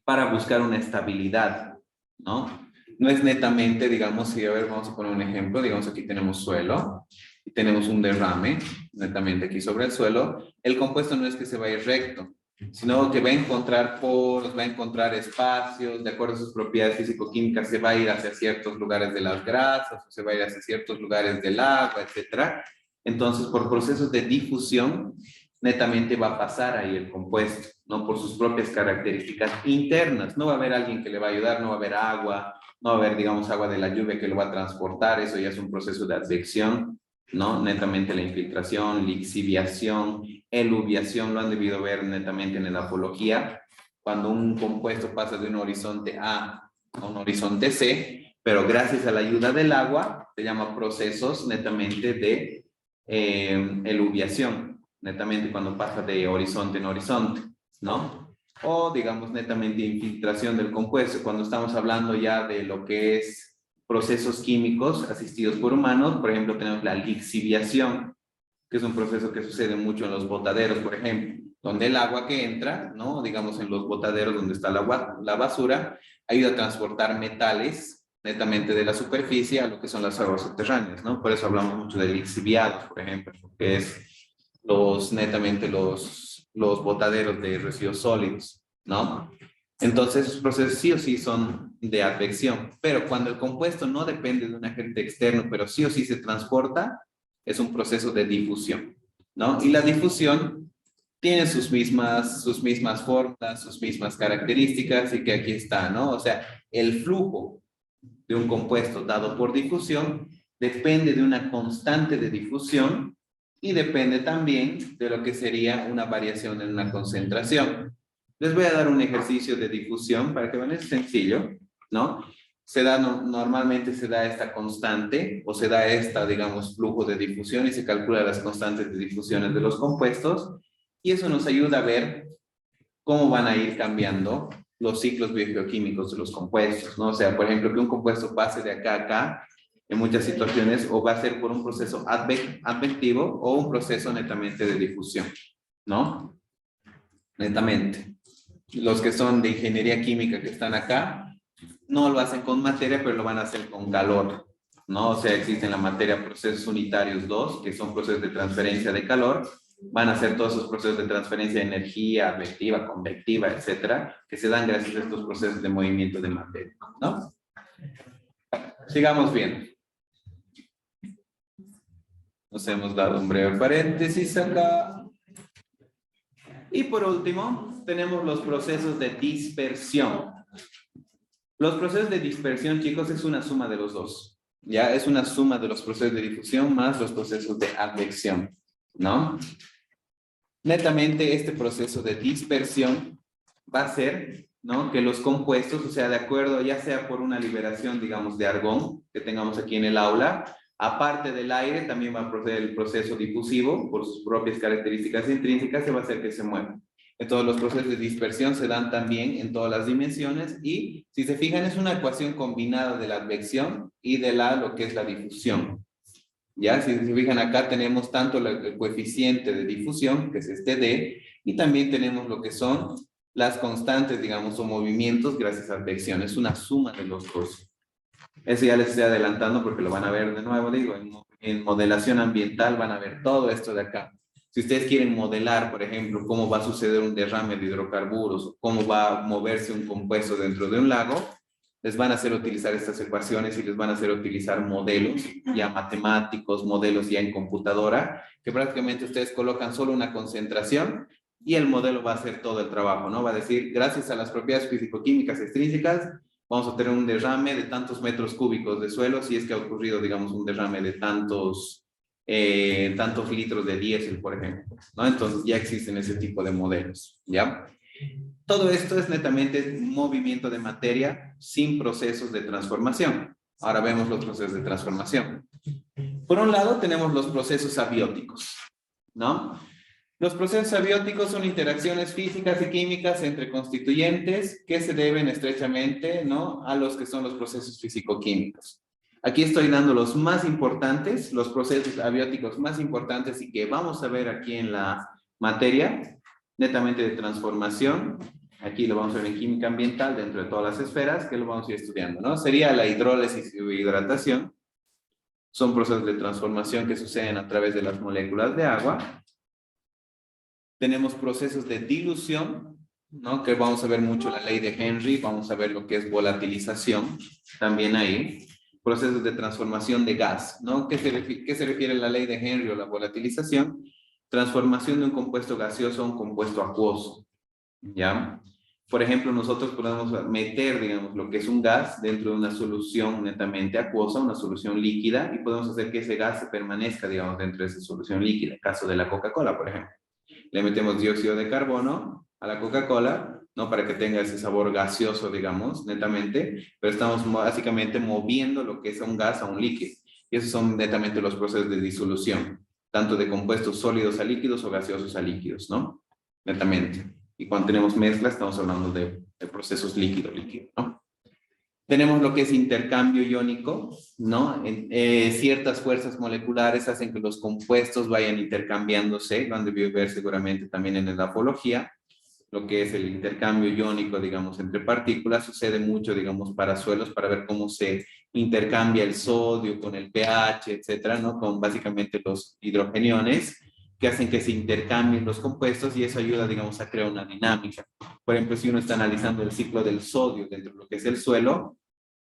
para buscar una estabilidad, ¿no? No es netamente, digamos, si a ver, vamos a poner un ejemplo, digamos aquí tenemos suelo y tenemos un derrame, netamente aquí sobre el suelo, el compuesto no es que se vaya recto, sino que va a encontrar poros, va a encontrar espacios, de acuerdo a sus propiedades físico-químicas, se va a ir hacia ciertos lugares de las grasas, o se va a ir hacia ciertos lugares del agua, etcétera. Entonces, por procesos de difusión, netamente va a pasar ahí el compuesto, ¿no? Por sus propias características internas. No va a haber alguien que le va a ayudar, no va a haber agua, no va a haber, digamos, agua de la lluvia que lo va a transportar, eso ya es un proceso de advección, ¿no? Netamente la infiltración, lixiviación, eluviación, lo han debido ver netamente en la apología, cuando un compuesto pasa de un horizonte A a un horizonte C, pero gracias a la ayuda del agua, se llama procesos netamente de eluviación, netamente cuando pasa de horizonte en horizonte, ¿no? O digamos netamente infiltración del compuesto, cuando estamos hablando ya de lo que es procesos químicos asistidos por humanos, por ejemplo tenemos la lixiviación, que es un proceso que sucede mucho en los botaderos, por ejemplo, donde el agua que entra, ¿no? Digamos en los botaderos donde está la basura, ayuda a transportar metales netamente de la superficie a lo que son las aguas subterráneas, ¿no? Por eso hablamos mucho de lixiviados, por ejemplo, que es netamente los botaderos de residuos sólidos, ¿no? Entonces, esos procesos sí o sí son de advección, pero cuando el compuesto no depende de un agente externo, pero sí o sí se transporta, es un proceso de difusión, ¿no? Y la difusión tiene sus mismas formas, sus mismas características, y que aquí está, ¿no? O sea, el flujo de un compuesto dado por difusión depende de una constante de difusión y depende también de lo que sería una variación en una concentración. Les voy a dar un ejercicio de difusión para que vean, es sencillo, ¿no? Normalmente se da esta constante o se da digamos, flujo de difusión y se calcula las constantes de difusiones de los compuestos y eso nos ayuda a ver cómo van a ir cambiando los ciclos biogeoquímicos de los compuestos, ¿no? O sea, por ejemplo, que un compuesto pase de acá a acá, en muchas situaciones, o va a ser por un proceso advectivo o un proceso netamente de difusión, ¿no? Netamente. Los que son de ingeniería química que están acá, no lo hacen con materia, pero lo van a hacer con calor, ¿no? O sea, existen la materia procesos unitarios 2, que son procesos de transferencia de calor, van a hacer todos esos procesos de transferencia de energía, advectiva, convectiva, etcétera, que se dan gracias a estos procesos de movimiento de materia, ¿no? Sigamos viendo. Nos hemos dado un breve paréntesis acá. Y por último, tenemos los procesos de dispersión. Los procesos de dispersión, chicos, es una suma de los dos. Ya es una suma de los procesos de difusión más los procesos de advección, ¿no? Netamente, este proceso de dispersión va a ser, ¿no? Que los compuestos, o sea, de acuerdo, ya sea por una liberación, digamos, de argón que tengamos aquí en el aula, aparte del aire, también va a proceder el proceso difusivo, por sus propias características intrínsecas, se va a hacer que se mueva. Entonces, los procesos de dispersión se dan también en todas las dimensiones y, si se fijan, es una ecuación combinada de la advección y de lo que es la difusión. Ya, si se fijan acá tenemos tanto el coeficiente de difusión, que es este D, y también tenemos lo que son las constantes, digamos, o movimientos gracias a advección. Es una suma de los dos. Eso ya les estoy adelantando porque lo van a ver de nuevo, digo, en modelación ambiental van a ver todo esto de acá. Si ustedes quieren modelar, por ejemplo, cómo va a suceder un derrame de hidrocarburos, o cómo va a moverse un compuesto dentro de un lago, les van a hacer utilizar estas ecuaciones y les van a hacer utilizar modelos ya matemáticos, modelos ya en computadora, que prácticamente ustedes colocan solo una concentración y el modelo va a hacer todo el trabajo, ¿no? Va a decir, gracias a las propiedades físico-químicas extrínsecas, vamos a tener un derrame de tantos metros cúbicos de suelo, si es que ha ocurrido, digamos, un derrame de tantos litros de diésel, por ejemplo, ¿no? Entonces ya existen ese tipo de modelos, ¿ya? Todo esto es netamente movimiento de materia sin procesos de transformación. Ahora vemos los procesos de transformación. Por un lado tenemos los procesos abióticos, ¿no? Los procesos abióticos son interacciones físicas y químicas entre constituyentes que se deben estrechamente, ¿no?, a los que son los procesos físico-químicos. Aquí estoy dando los más importantes, los procesos abióticos más importantes y que vamos a ver aquí en la materia, netamente de transformación. Aquí lo vamos a ver en química ambiental dentro de todas las esferas, que lo vamos a ir estudiando, ¿no? Sería la hidrólisis y hidratación. Son procesos de transformación que suceden a través de las moléculas de agua. Tenemos procesos de dilución, ¿no? Que vamos a ver mucho la ley de Henry, vamos a ver lo que es volatilización, también ahí. Procesos de transformación de gas, ¿no? ¿Qué se refiere a la ley de Henry o la volatilización? Transformación de un compuesto gaseoso a un compuesto acuoso, ¿ya? Por ejemplo, nosotros podemos meter, digamos, lo que es un gas dentro de una solución netamente acuosa, una solución líquida, y podemos hacer que ese gas se permanezca, digamos, dentro de esa solución líquida. El caso de la Coca-Cola, por ejemplo. Le metemos dióxido de carbono a la Coca-Cola, ¿no? Para que tenga ese sabor gaseoso, digamos, netamente, pero estamos básicamente moviendo lo que es un gas a un líquido. Y esos son netamente los procesos de disolución, tanto de compuestos sólidos a líquidos o gaseosos a líquidos, ¿no? Netamente. Y cuando tenemos mezcla, estamos hablando de procesos líquido-líquido, ¿no? Tenemos lo que es intercambio iónico, ¿no? Ciertas fuerzas moleculares hacen que los compuestos vayan intercambiándose, lo han debido ver seguramente también en la grafología. Lo que es el intercambio iónico, digamos, entre partículas, sucede mucho, digamos, para suelos, para ver cómo se intercambia el sodio con el pH, etcétera, ¿no? Con básicamente los hidrogeniones, que hacen que se intercambien los compuestos y eso ayuda, digamos, a crear una dinámica. Por ejemplo, si uno está analizando el ciclo del sodio dentro de lo que es el suelo,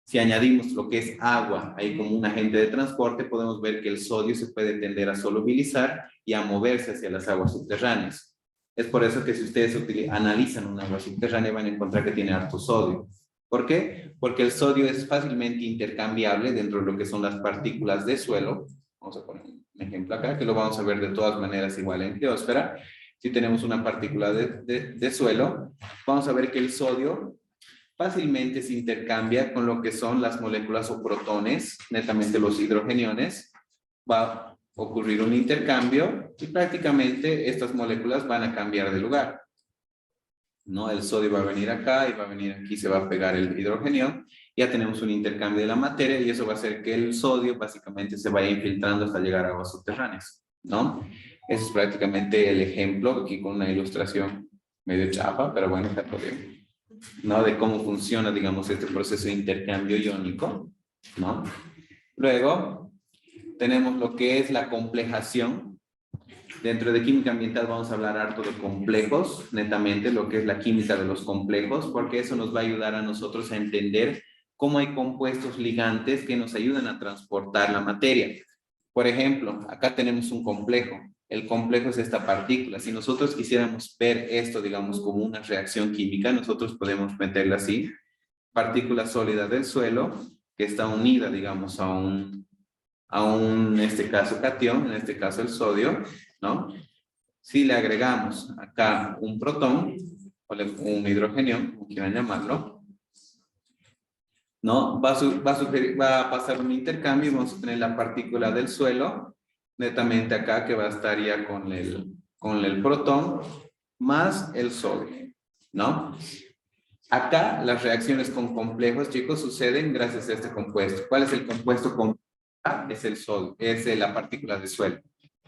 si añadimos lo que es agua ahí como un agente de transporte, podemos ver que el sodio se puede tender a solubilizar y a moverse hacia las aguas subterráneas. Es por eso que si ustedes analizan un agua subterránea van a encontrar que tiene harto sodio. ¿Por qué? Porque el sodio es fácilmente intercambiable dentro de lo que son las partículas de suelo. Vamos a poner un ejemplo acá, que lo vamos a ver de todas maneras igual en criósfera. Si tenemos una partícula de suelo, vamos a ver que el sodio fácilmente se intercambia con lo que son las moléculas o protones, netamente los hidrogeniones. Va a ocurrir un intercambio y prácticamente estas moléculas van a cambiar de lugar, ¿no? El sodio va a venir acá y va a venir aquí, se va a pegar el hidrogenión. Ya tenemos un intercambio de la materia y eso va a hacer que el sodio básicamente se vaya infiltrando hasta llegar a aguas subterráneas, ¿no? Ese es prácticamente el ejemplo, aquí con una ilustración medio chafa, pero bueno, está todo bien, ¿no? De cómo funciona, digamos, este proceso de intercambio iónico, ¿no? Luego, tenemos lo que es la complejación. Dentro de química ambiental vamos a hablar harto de complejos, netamente, lo que es la química de los complejos, porque eso nos va a ayudar a nosotros a entender cómo hay compuestos ligantes que nos ayudan a transportar la materia. Por ejemplo, acá tenemos un complejo. El complejo es esta partícula. Si nosotros quisiéramos ver esto, digamos, como una reacción química, nosotros podemos meterla así. Partícula sólida del suelo que está unida, digamos, a un, en este caso, catión, en este caso el sodio, ¿no? Si le agregamos acá un protón, o un hidrogenio, como quieran llamarlo, ¿no? Va a pasar un intercambio y vamos a tener la partícula del suelo, netamente acá, que va a estar ya con el protón, más el sodio, ¿no? Acá las reacciones con complejos, chicos, suceden gracias a este compuesto. ¿Cuál es el compuesto complejo? Es el sodio, es la partícula de suelo.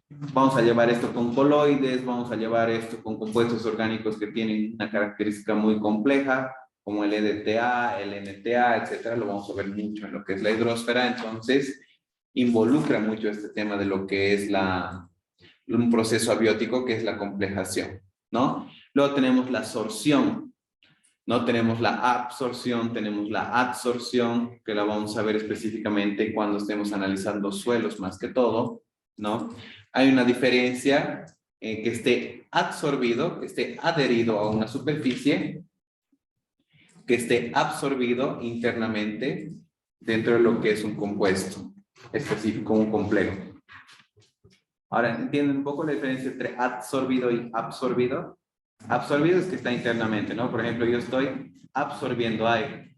Vamos a llevar esto con coloides, vamos a llevar esto con compuestos orgánicos que tienen una característica muy compleja, como el EDTA, el NTA, etcétera. Lo vamos a ver mucho en lo que es la hidrosfera. Entonces, involucra mucho este tema de lo que es un proceso abiótico, que es la complejación, ¿no? Luego tenemos la sorción. No tenemos la absorción, tenemos la adsorción, que la vamos a ver específicamente cuando estemos analizando suelos más que todo, ¿no? Hay una diferencia en que esté absorbido, que esté adherido a una superficie, que esté absorbido internamente dentro de lo que es un compuesto específico, un complejo. Ahora, ¿entienden un poco la diferencia entre absorbido y absorbido? Absorbido es que está internamente, ¿no? Por ejemplo, yo estoy absorbiendo aire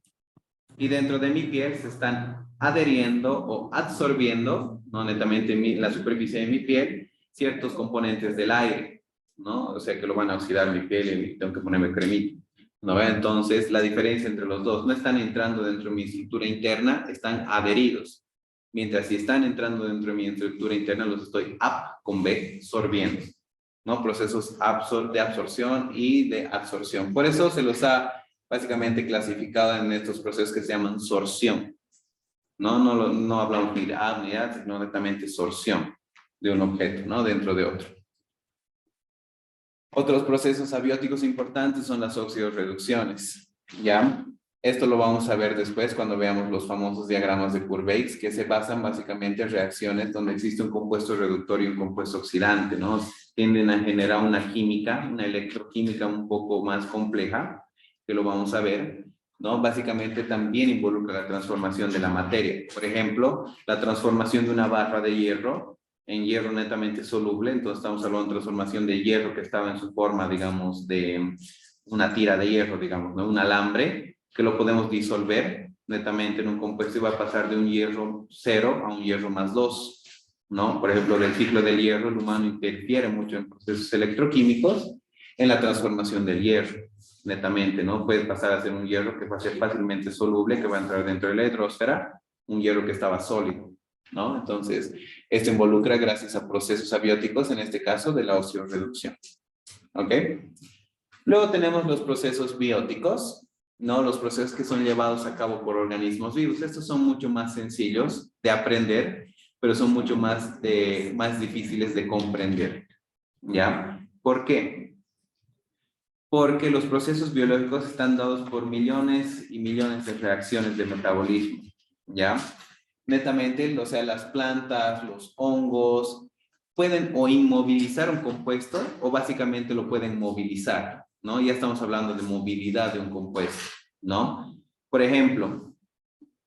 y dentro de mi piel se están adheriendo o absorbiendo, no netamente la superficie de mi piel, ciertos componentes del aire, ¿no? O sea que lo van a oxidar mi piel y tengo que ponerme cremita, ¿no? Entonces, la diferencia entre los dos, no están entrando dentro de mi estructura interna, están adheridos. Mientras si están entrando dentro de mi estructura interna, los estoy absorbiendo, ¿no? Procesos de absorción y de absorción. Por eso se los ha básicamente clasificado en estos procesos que se llaman sorción. No hablamos ni de apnea, sino netamente sorción de un objeto, ¿no? Dentro de otro. Otros procesos abióticos importantes son las oxidorreducciones, ¿ya? Esto lo vamos a ver después cuando veamos los famosos diagramas de Kurbeighs, que se basan básicamente en reacciones donde existe un compuesto reductor y un compuesto oxidante, ¿no? Tienden a generar una química, una electroquímica un poco más compleja, que lo vamos a ver, ¿no? Básicamente también involucra la transformación de la materia. Por ejemplo, la transformación de una barra de hierro en hierro netamente soluble. Entonces estamos hablando de transformación de hierro que estaba en su forma, digamos, de una tira de hierro, digamos, ¿no? Un alambre que lo podemos disolver netamente en un compuesto y va a pasar de un hierro 0 a un hierro más 2, ¿no? Por ejemplo, del ciclo del hierro, el humano interfiere mucho en procesos electroquímicos En la transformación del hierro, netamente, ¿no? Puede pasar a ser un hierro que va a ser fácilmente soluble, que va a entrar dentro de la hidrosfera, un hierro que estaba sólido, ¿no? Entonces, esto involucra gracias a procesos abióticos, en este caso de la osteorreducción, ¿ok? Luego tenemos los procesos bióticos, ¿no? Los procesos que son llevados a cabo por organismos vivos. Estos son mucho más sencillos de aprender, pero son mucho más difíciles de comprender, ¿ya? ¿Por qué? Porque los procesos biológicos están dados por millones y millones de reacciones de metabolismo, ¿ya? Netamente, o sea, las plantas, los hongos, pueden o inmovilizar un compuesto o básicamente lo pueden movilizar, ¿no? Ya estamos hablando de movilidad de un compuesto, ¿no? Por ejemplo,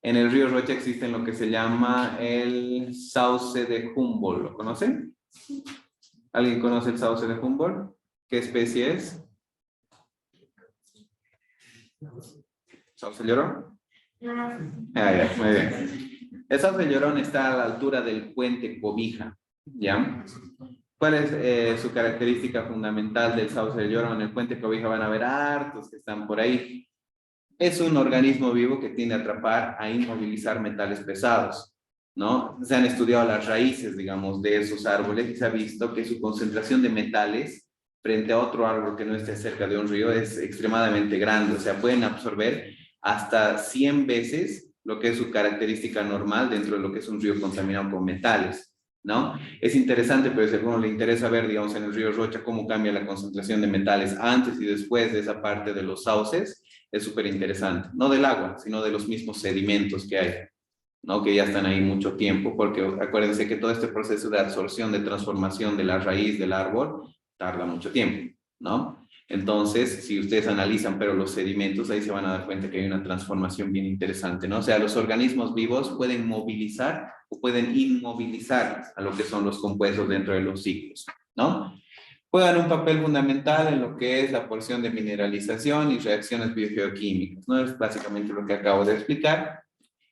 en el río Rocha existe lo que se llama el sauce de Humboldt, ¿lo conocen? ¿Alguien conoce el sauce de Humboldt? ¿Qué especie es? ¿Sauce llorón? Ah, ya, muy bien. El sauce llorón está a la altura del puente Cobija, ¿ya? ¿Cuál es su característica fundamental del sauce del llorón? En el puente Cobija van a ver hartos que están por ahí. Es un organismo vivo que tiende a atrapar, a inmovilizar metales pesados, ¿no? Se han estudiado las raíces, digamos, de esos árboles y se ha visto que su concentración de metales frente a otro árbol que no esté cerca de un río es extremadamente grande. O sea, pueden absorber hasta 100 veces lo que es su característica normal dentro de lo que es un río contaminado con metales, ¿no? Es interesante, pero si a alguno le interesa ver, digamos, en el río Rocha cómo cambia la concentración de metales antes y después de esa parte de los sauces, es súper interesante. No del agua, sino de los mismos sedimentos que hay, ¿no? Que ya están ahí mucho tiempo, porque acuérdense que todo este proceso de absorción, de transformación de la raíz del árbol, tarda mucho tiempo, ¿no? Entonces, si ustedes analizan, pero los sedimentos, ahí se van a dar cuenta que hay una transformación bien interesante, ¿no? O sea, los organismos vivos pueden movilizar o pueden inmovilizar a lo que son los compuestos dentro de los ciclos, ¿no? Juegan un papel fundamental en lo que es la porción de mineralización y reacciones biogeoquímicas, ¿no? Es básicamente lo que acabo de explicar.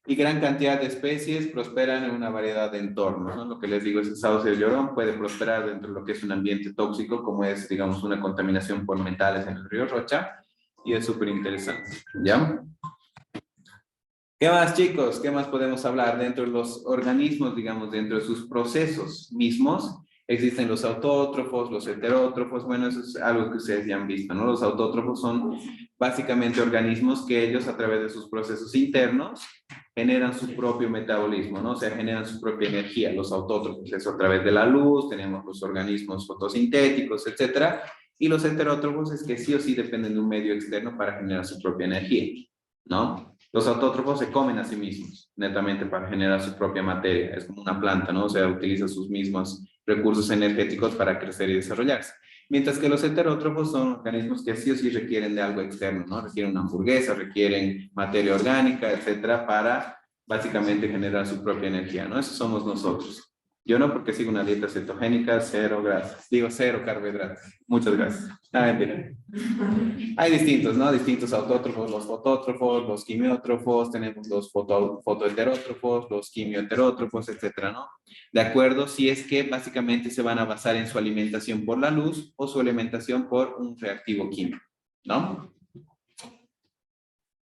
Y gran cantidad de especies prosperan en una variedad de entornos, ¿no? Lo que les digo es el sauce del llorón puede prosperar dentro de lo que es un ambiente tóxico, como es, digamos, una contaminación por metales en el río Rocha, y es súper interesante, ¿ya? ¿Qué más, chicos? ¿Qué más podemos hablar? Dentro de los organismos, digamos, dentro de sus procesos mismos, existen los autótrofos, los heterótrofos. Bueno, eso es algo que ustedes ya han visto, ¿no? Los autótrofos son básicamente organismos que ellos, a través de sus procesos internos, generan su propio metabolismo, ¿no? O sea, generan su propia energía. Los autótrofos, eso a través de la luz, tenemos los organismos fotosintéticos, etcétera. Y los heterótrofos es que sí o sí dependen de un medio externo para generar su propia energía, ¿no? Los autótrofos se comen a sí mismos, netamente para generar su propia materia. Es como una planta, ¿no? O sea, utiliza sus mismos recursos energéticos para crecer y desarrollarse. Mientras que los heterótrofos son organismos que sí o sí requieren de algo externo, ¿no? Requieren una hamburguesa, requieren materia orgánica, etcétera, para básicamente generar su propia energía, ¿no? Esos somos nosotros. Yo no, porque sigo una dieta cetogénica, cero grasas. Digo, cero carbohidratos. Muchas gracias. Mentira. Hay distintos, ¿no? Distintos autótrofos, los fotótrofos, los quimiótrofos, tenemos los fotoheterótrofos, los quimioheterótrofos, etcétera, ¿no? De acuerdo, si es que básicamente se van a basar en su alimentación por la luz o su alimentación por un reactivo químico, ¿no?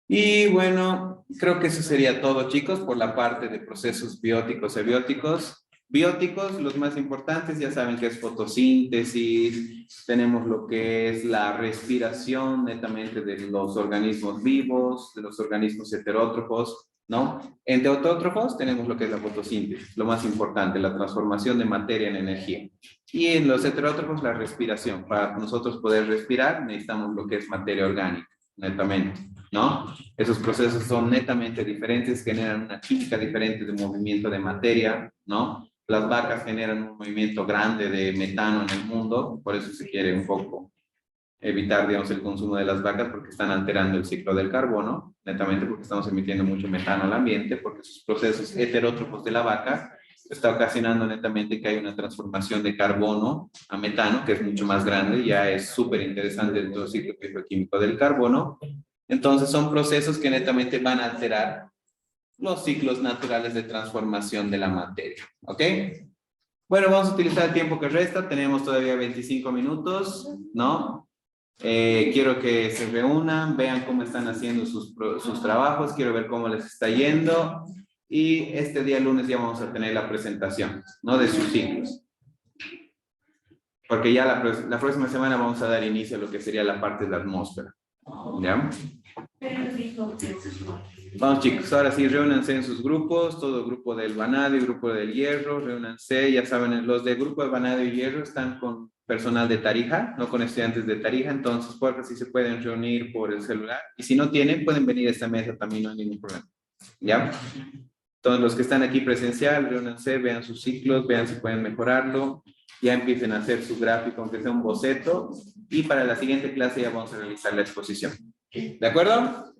Y bueno, creo que eso sería todo, chicos, por la parte de procesos bióticos y abióticos. Bióticos, los más importantes, ya saben que es fotosíntesis, tenemos lo que es la respiración netamente de los organismos vivos, de los organismos heterótrofos, ¿no? Entre autótrofos tenemos lo que es la fotosíntesis, lo más importante, la transformación de materia en energía. Y en los heterótrofos, la respiración. Para nosotros poder respirar necesitamos lo que es materia orgánica, netamente, ¿no? Esos procesos son netamente diferentes, generan una química diferente de movimiento de materia, ¿no? Las vacas generan un movimiento grande de metano en el mundo, por eso se quiere un poco evitar, digamos, el consumo de las vacas porque están alterando el ciclo del carbono, netamente porque estamos emitiendo mucho metano al ambiente, porque sus procesos heterótrofos de la vaca está ocasionando netamente que hay una transformación de carbono a metano, que es mucho más grande, ya es súper interesante dentro del ciclo bioquímico del carbono. Entonces son procesos que netamente van a alterar los ciclos naturales de transformación de la materia, ¿ok? Bueno, vamos a utilizar el tiempo que resta, tenemos todavía 25 minutos, ¿no? Quiero que se reúnan, vean cómo están haciendo sus trabajos, quiero ver cómo les está yendo. Y este día lunes ya vamos a tener la presentación, ¿no? De sus ciclos. Porque ya la próxima semana vamos a dar inicio a lo que sería la parte de la atmósfera. ¿Ya? Vamos chicos, ahora sí, reúnanse en sus grupos, todo grupo del vanadium, grupo del hierro, reúnanse, ya saben, los del grupo de vanadium y hierro están con personal de Tarija, no con estudiantes de Tarija, entonces por favor sí se pueden reunir por el celular, y si no tienen, pueden venir a esta mesa también, no hay ningún problema. ¿Ya? Todos los que están aquí presencial, reúnanse, vean sus ciclos, vean si pueden mejorarlo, ya empiecen a hacer su gráfico, aunque sea un boceto, y para la siguiente clase ya vamos a realizar la exposición. ¿De acuerdo?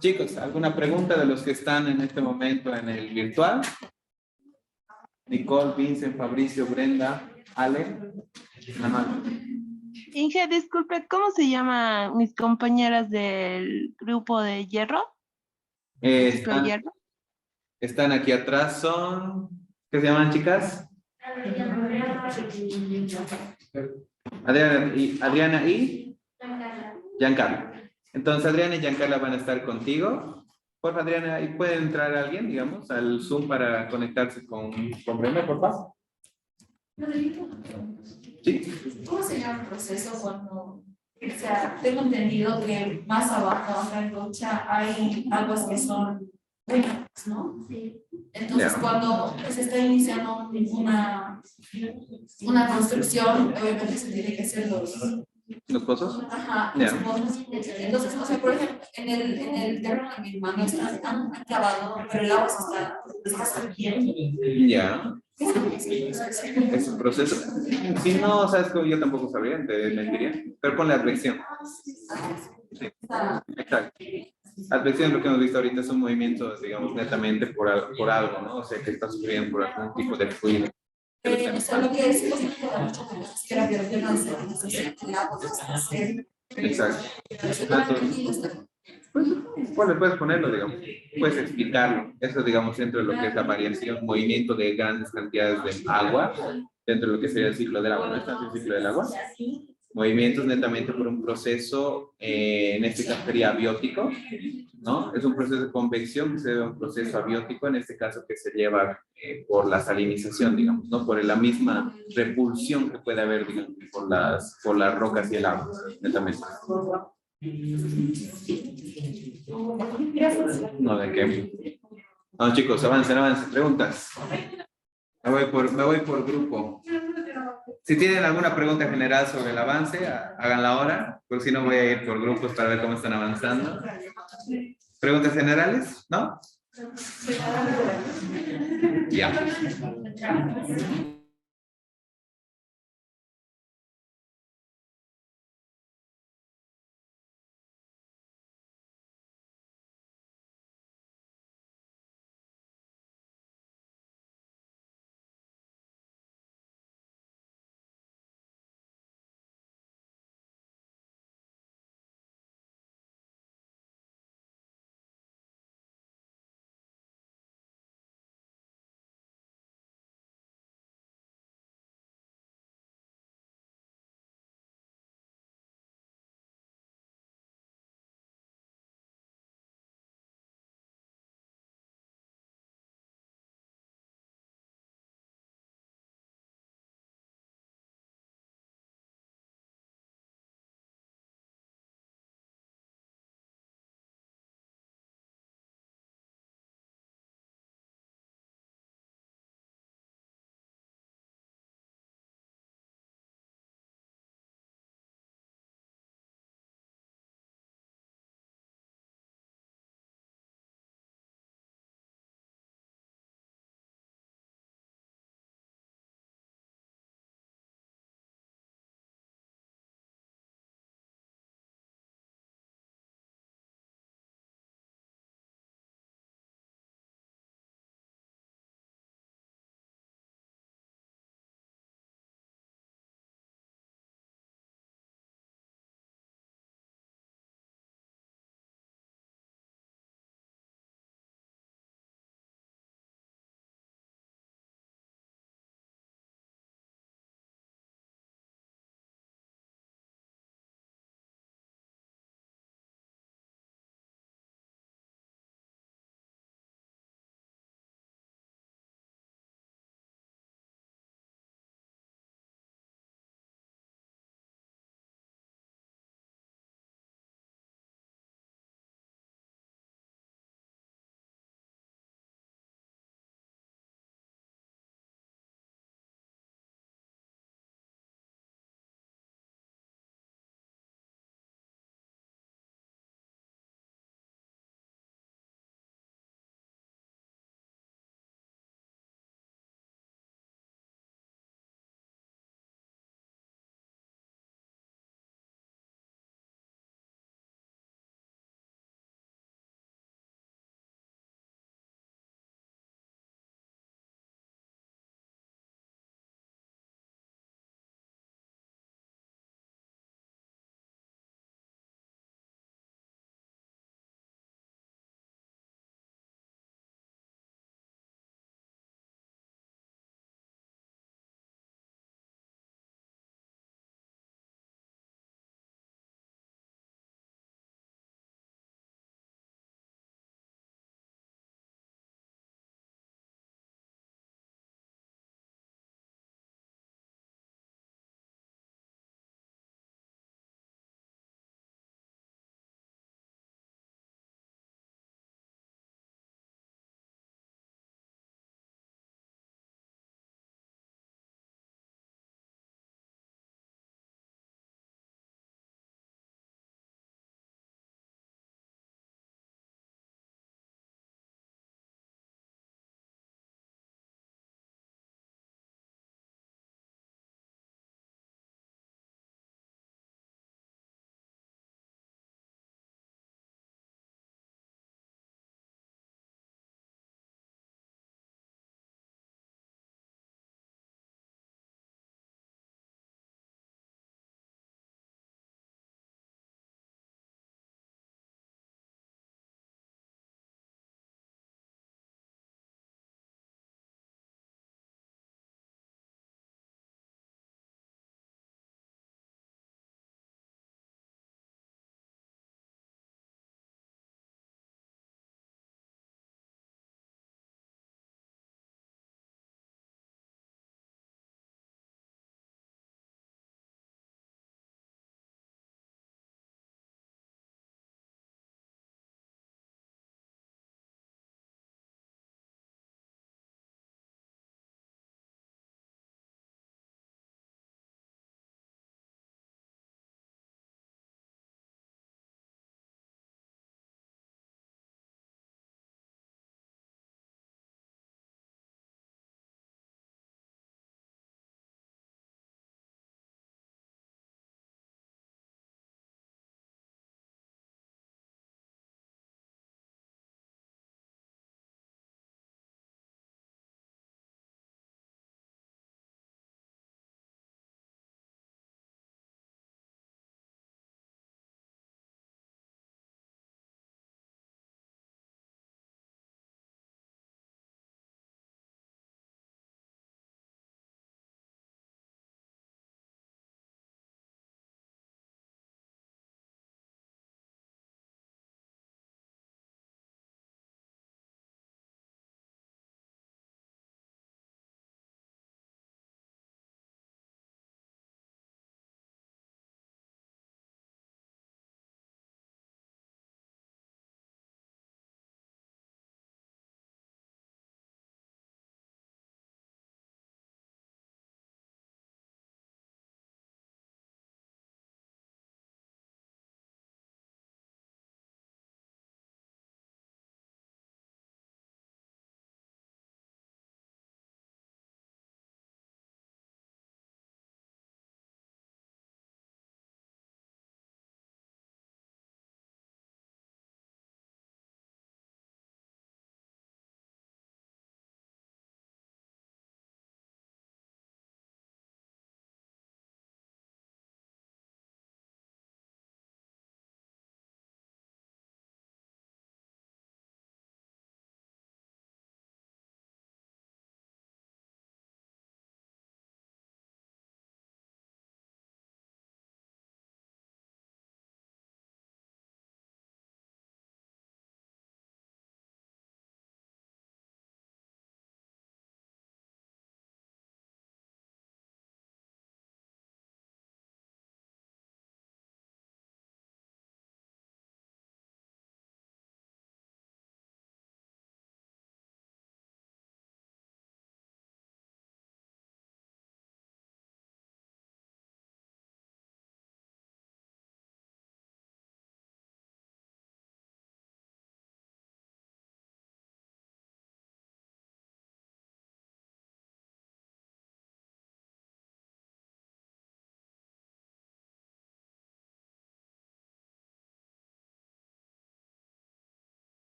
Chicos, ¿alguna pregunta de los que están en este momento en el virtual? Nicole, Vincent, Fabricio, Brenda, Ale. Nada más. Inge, disculpe, ¿cómo se llaman mis compañeras del grupo de hierro? Ciclo de Están, hierro. están aquí atrás, son... ¿Qué se llaman, chicas? Adriana y Giancarlo. Entonces, Adriana y Giancarla van a estar contigo. Por favor, Adriana, ¿y puede entrar alguien, digamos, al Zoom para conectarse con Brenda, por favor? Sí. ¿Cómo se llama el proceso cuando, o sea, tengo entendido que más abajo, acá en Rocha, hay aguas que son buenas, ¿no? Sí. Entonces, Ya. cuando se está iniciando una construcción, obviamente se tiene que hacer ¿Los pozos? ajá, Ya. los pozos. Entonces, o sea, por ejemplo, en el terreno de mi hermano han cavado, pero el agua está surgiendo. Ya. Es un proceso. Si no, sabes que yo tampoco sabría, te mentiría. Pero con la advección. Sí, exacto. Advección, lo que hemos visto ahorita son movimientos, digamos, netamente por algo, ¿no? O sea, que está sufriendo por algún tipo de fluido. O sea, lo que es posible para muchas personas que la biología no se el agua no está hacer. Exacto. Entonces, Pues puedes ponerlo, digamos, puedes explicarlo. Eso, digamos, dentro de lo que es la variación, movimiento de grandes cantidades de agua, dentro de lo que sería el ciclo del agua, ¿no? ¿Está el ciclo del agua? Movimientos netamente por un proceso, en este caso sería abiótico, ¿no? Es un proceso de convección que se debe a un proceso abiótico, en este caso que se lleva por la salinización, digamos, ¿no? Por la misma repulsión que puede haber, digamos, por las rocas y el agua, netamente. No, ¿de qué? No, chicos, avancen, avancen. Preguntas. Me voy por grupo. Si tienen alguna pregunta general sobre el avance, háganla ahora. Porque si no, voy a ir por grupos para ver cómo están avanzando. ¿Preguntas generales? ¿No? Ya.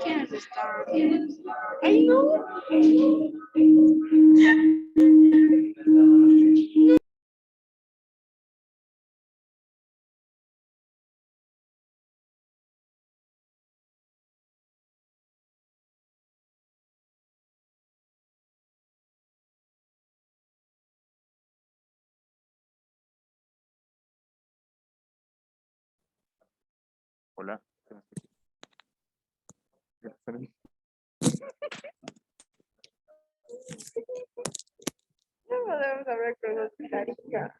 ¿Quiénes están? Ay, no. Hola. No podemos hablar con los Carica.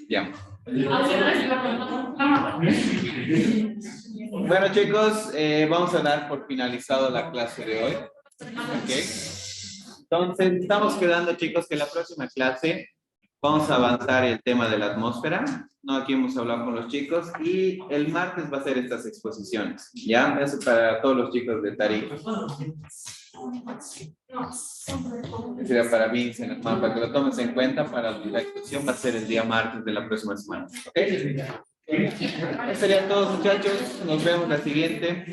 Ya. Bueno, chicos, vamos a dar por finalizado la clase de hoy. Ok. Entonces, estamos quedando, chicos, que la próxima clase vamos a avanzar el tema de la atmósfera. No, aquí hemos hablado con los chicos y el martes va a ser estas exposiciones. ¿Ya? Eso para todos los chicos de Tarija. Sería para Vincent, para que lo tomes en cuenta para la exposición va a ser el día martes de la próxima semana. ¿Ok? Eso sería todo, muchachos. Nos vemos la siguiente.